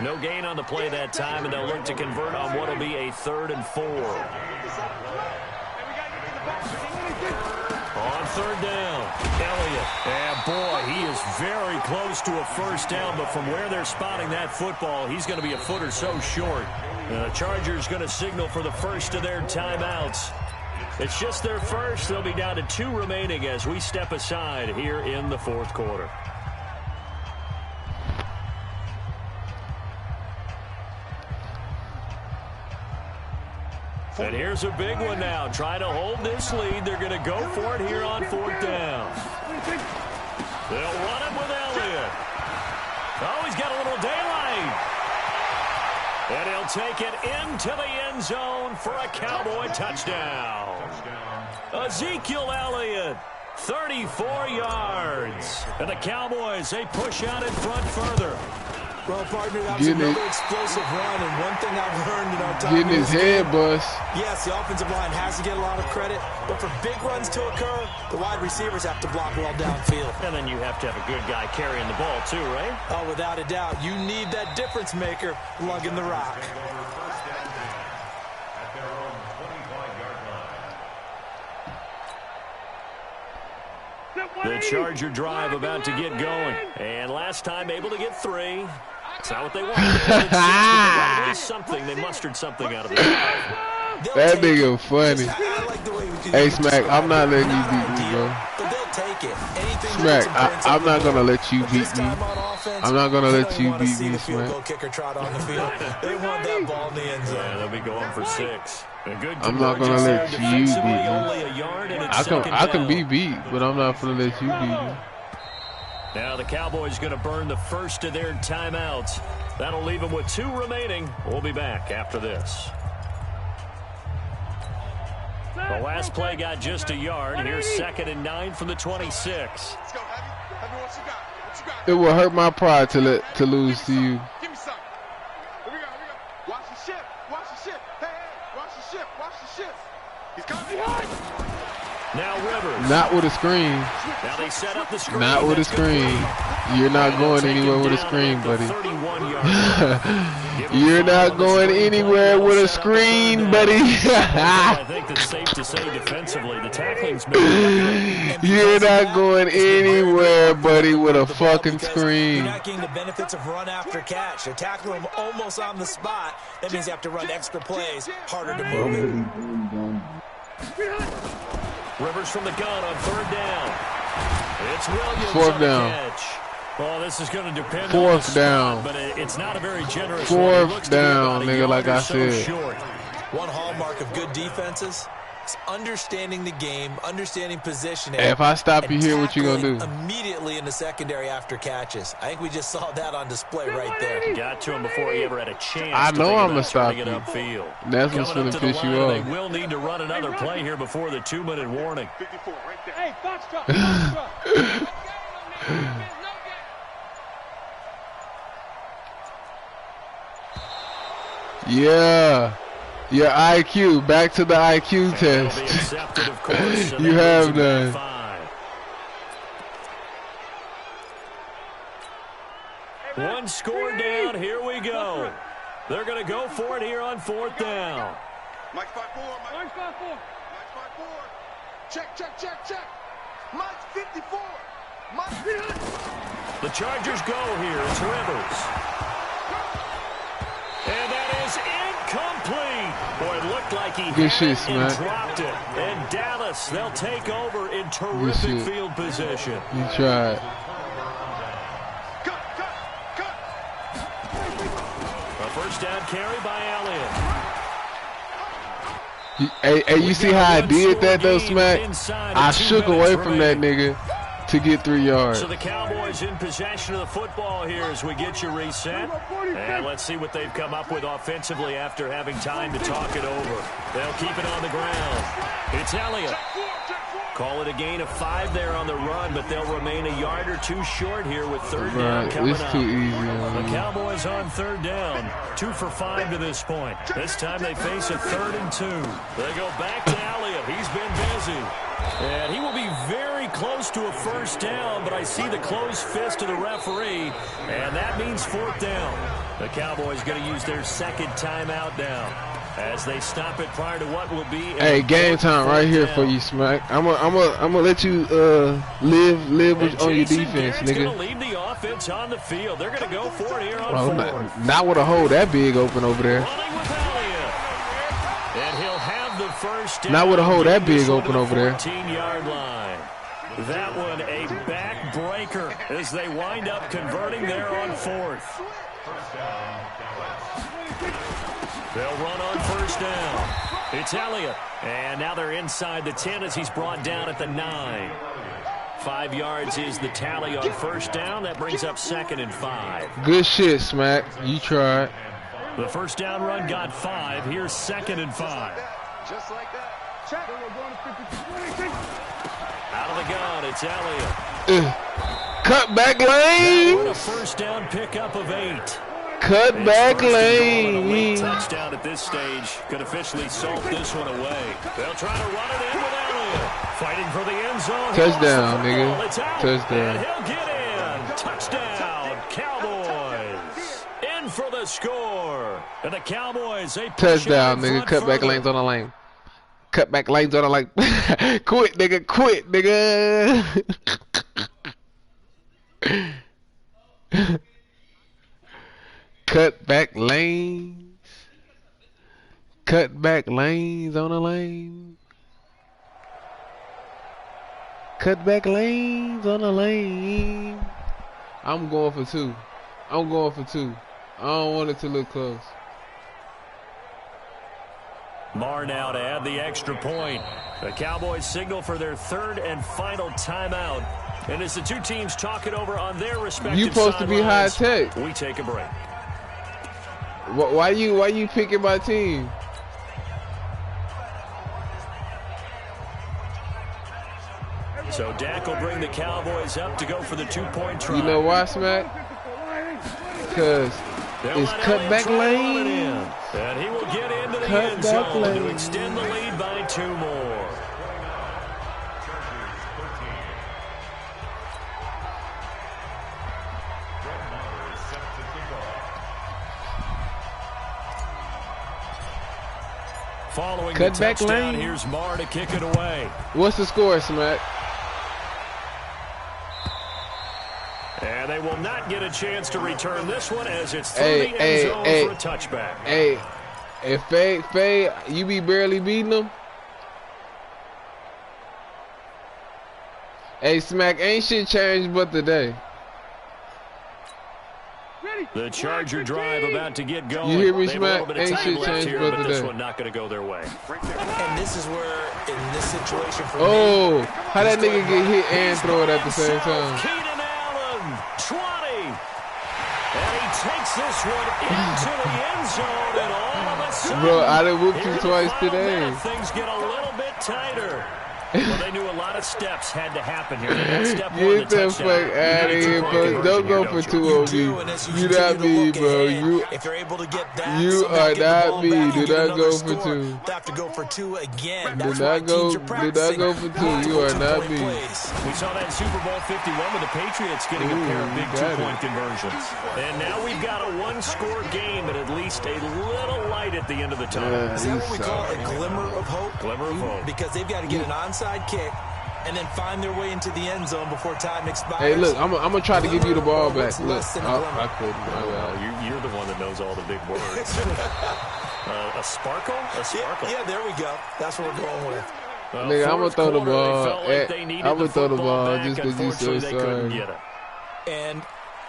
No gain on the play that time, and they'll look to convert on what will be a 3rd and 4. On third down, Elliott. And boy, he is very close to a first down, but from where they're spotting that football, he's going to be a foot or so short. The Chargers going to signal for the first of their timeouts. It's just their first. They'll be down to 2 remaining as we step aside here in the fourth quarter. And here's a big one now. Trying to hold this lead. They're going to go for it here on fourth down. They'll run it with Elliott. Oh, he's got a little daylight. And he'll take it into the end zone for a Cowboy touchdown. Ezekiel Elliott, 34 yards. And the Cowboys, they push out in front further. Well, partner, that was another explosive run, and one thing I've learned in our time... Getting his head bust. Yes, the offensive line has to get a lot of credit, but for big runs to occur, the wide receivers have to block well downfield. And then you have to have a good guy carrying the ball, too, right? Oh, without a doubt. You need that difference maker lugging the rock. The Charger drive about to get going. And last time able to get 3. It's not what they wanted. They something. They mustered something out of it. That nigga funny. Hey, Smack, I'm not letting you beat me, bro. But they'll take it. Smack, I'm not going to let you beat me. I'm not going to let you beat me, Smack. They want that ball in the end zone. Yeah, they'll be going for 6. I'm not going to let you beat me. I can be beat, but I'm not going to let you beat me. Now the Cowboys going to burn the first of their timeouts. That'll leave them with 2 remaining. We'll be back after this. The last play got just a yard. Here's 2nd and 9 from the 26. It will hurt my pride to lose to you. Give me something. Here we go. Watch the ship. Watch the ship. Hey, watch the ship. Watch the ship. He's coming behind. Now Rivers. Not with a screen. Now they set up the screen. Not with a screen. You're not going anywhere with a screen, buddy. You're not going anywhere with a screen, buddy. I think that's safe to say defensively. The tackling's been You're not going anywhere, buddy, with a fucking screen. You're not getting the benefits of run after catch. They're tackling him almost on the spot. That means you have to run extra plays, harder to move it. Rivers from the gun on 3rd down. It's Williams 4th down. Catch. Well, this is going to depend 4th on the spot, down. But it's not a very generous 4th down, nigga, like I said. Short. One hallmark of good defenses is understanding the game, understanding positioning. Hey, if I stop you here, what you gonna do? Immediately in the secondary after catches. I think we just saw that on display right there. Got to him before he ever had a chance. I know I'm gonna stop you. Upfield. That's what's gonna piss you off. They will need to run another play here before the 2-minute warning. 54 right there. Hey, Foxtrot. Yeah. Your IQ. Back to the IQ test. Accepted, of course, you have none. One score down. Here we go. They're going to go for it here on 4th down. Mike's 5-4. Mike's 5-4. Mike's 5-4. Check. Mike's 54. Mike's 54. The Chargers go here. It's Rivers. And that is incomplete. Boy, it looked like he had it and dropped it. And Dallas, they'll take over in terrific field position. You tried. A first down carry by Elliott. Hey, you see how I did that though, Smack? I shook away from that nigga to get 3 yards. So the Cowboys in possession of the football here as we get you reset. And let's see what they've come up with offensively after having time to talk it over. They'll keep it on the ground. It's Elliott. Call it a gain of 5 there on the run, but they'll remain a yard or 2 short here with 3rd down coming up. It's too easy. The Cowboys on 3rd down. 2 for 5 to this point. This time they face a 3rd and 2. They go back to Elliott. He's been busy. And he will be very close to a first down, but I see the closed fist of the referee, and that means 4th down. The Cowboys going to use their 2nd timeout now as they stop it prior to what will be. Hey, game time right here for you, Smack. I'm gonna let you live on your defense, nigga. Going to leave the offense on the field. They're going to go for it here on 4th. Not with a hole that big open over there. Running with Elliott. And he'll have the first down. Not with a hole that big open over there. 14-yard line. That one a backbreaker as they wind up converting there on 4th. They'll run on first down. It's Elliott. And now they're inside the 10 as he's brought down at the 9. 5 yards is the tally on first down. That brings up 2nd and 5. Good shit, Smack. You tried. The first down run got 5. Here's 2nd and 5. Just like that. Check. Out of the gun, it's Elliott. Cut back A lane. first down pickup of 8. Cut back lane. Touchdown at this stage could officially salt this one away. They'll try to run it in with Elliott. Fighting for the end zone. Touchdown, nigga. Touchdown. And he'll get in. Touchdown, Cowboys. In for the score. And the Cowboys, they touchdown, nigga. Cut back lanes on the lane. Cut back lanes on the lane. Quit, nigga. Quit, nigga. Cut back lanes. Cut back lanes on the lane. Cut back lanes on the lane. I'm going for 2. I'm going for 2. I don't want it to look close. Marr now to add the extra point. The Cowboys signal for their 3rd and final timeout. And as the two teams talk it over on their respective you supposed to be high tech. We take a break. Why you picking my team? So Dak will bring the Cowboys up to go for the 2-point try. You know why, Smack? Because it's cut back lane. And he will get into the end zone to extend the lead by 2 more. Following cut the back touchdown, lane. Here's Marr to kick it away. What's the score, Smack? And they will not get a chance to return this one as it's through the end zone for a touchback. Hey, if Faye, you be barely beating them. Hey, Smack, ain't shit changed but today. The Charger drive about to get going. You hear me, Smack? Ain't shit changed here, but this today. one not going to go their way. And this is where, in this situation for me, me, how that nigga get hit and throw it at the same time? Keenan Allen, 20. And he takes this one into the end zone, and all of a sudden, bro, I done whooped you twice today. Things get a little bit tighter. Well, they knew a lot of steps had to happen here. That step one, Get the fuck out of here, bro. Don't go for 2 on me. You not me, bro. If you're able to get that, You are not me. Do not go for 2. They have to go for 2 again. Do not go for 2. You are not me. We saw that Super Bowl 51 with the Patriots getting a pair of big 2-point conversions. And now we've got a 1-score game and at least a little light at the end of the tunnel. Is that what we call a glimmer of hope? Glimmer of hope. Because they've got to get an onside kick and then find their way into the end zone before time expires. Hey, look, I'm going to try to give you the ball back. Look, I couldn't. Well, you're the one that knows all the big words. A sparkle? A sparkle. Yeah, there we go. That's what we're going with. Nigga, I'm going to throw the ball. I'm going to throw the ball just because you so sorry. And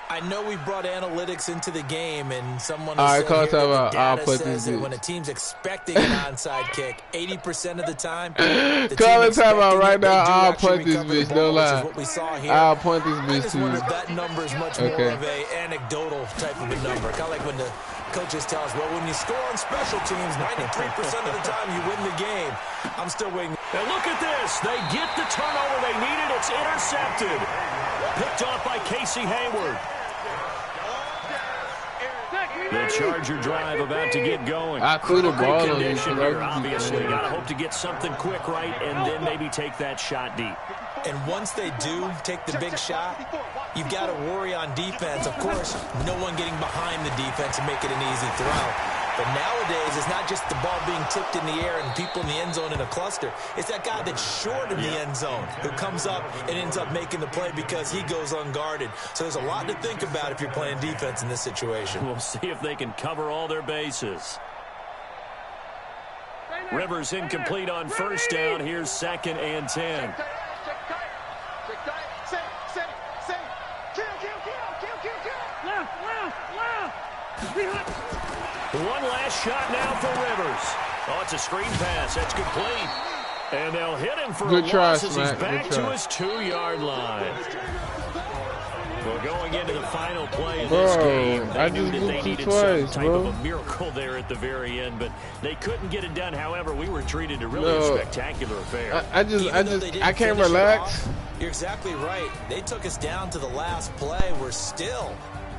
I know we brought analytics into the game, and someone all has right, said here that the I'll data put says this that when a team's expecting an onside kick, 80% of the time, the call team it time out right now. I'll actually punt this recover the bitch. ball, No which lie. is what we saw here. I'll punt this I bitch just to wonder you. if that number is much more of a anecdotal type of a number. Kind of like when the coaches tell us, well, when you score on special teams, 93% of the time you win the game. I'm still waiting. And look at this. They get the turnover they needed. It's intercepted. Picked off by Casey Hayward. The Charger drive about to get going. I threw the ball on you. Obviously, got to hope to get something quick right and then maybe take that shot deep. And once they do take the big shot, you've got to worry on defense. Of course, no one getting behind the defense and make it an easy throw. But nowadays, it's not just the ball being tipped in the air and people in the end zone in a cluster. It's that guy that's short of the end zone who comes up and ends up making the play because he goes unguarded. So there's a lot to think about if you're playing defense in this situation. We'll see if they can cover all their bases. Rivers incomplete on first down. Here's 2nd and 10. One last shot now for Rivers. Oh, it's a screen pass. That's complete. And they'll hit him for a loss as he's back to his 2-yard line. Well, going into the final play of this game, they knew that they needed some type of a miracle there at the very end, but they couldn't get it done. However, we were treated to really a spectacular affair. I can't relax. You're exactly right. They took us down to the last play.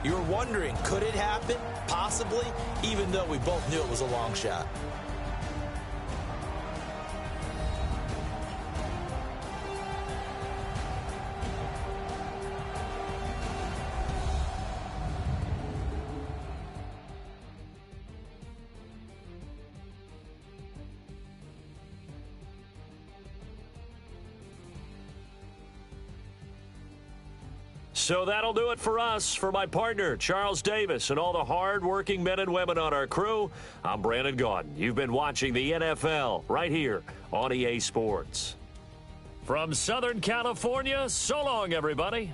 You're wondering, could it happen? Possibly, even though we both knew it was a long shot. So that'll do it for us. For my partner, Charles Davis, and all the hard-working men and women on our crew, I'm Brandon Gaudin. You've been watching the NFL right here on EA Sports. From Southern California, so long, everybody.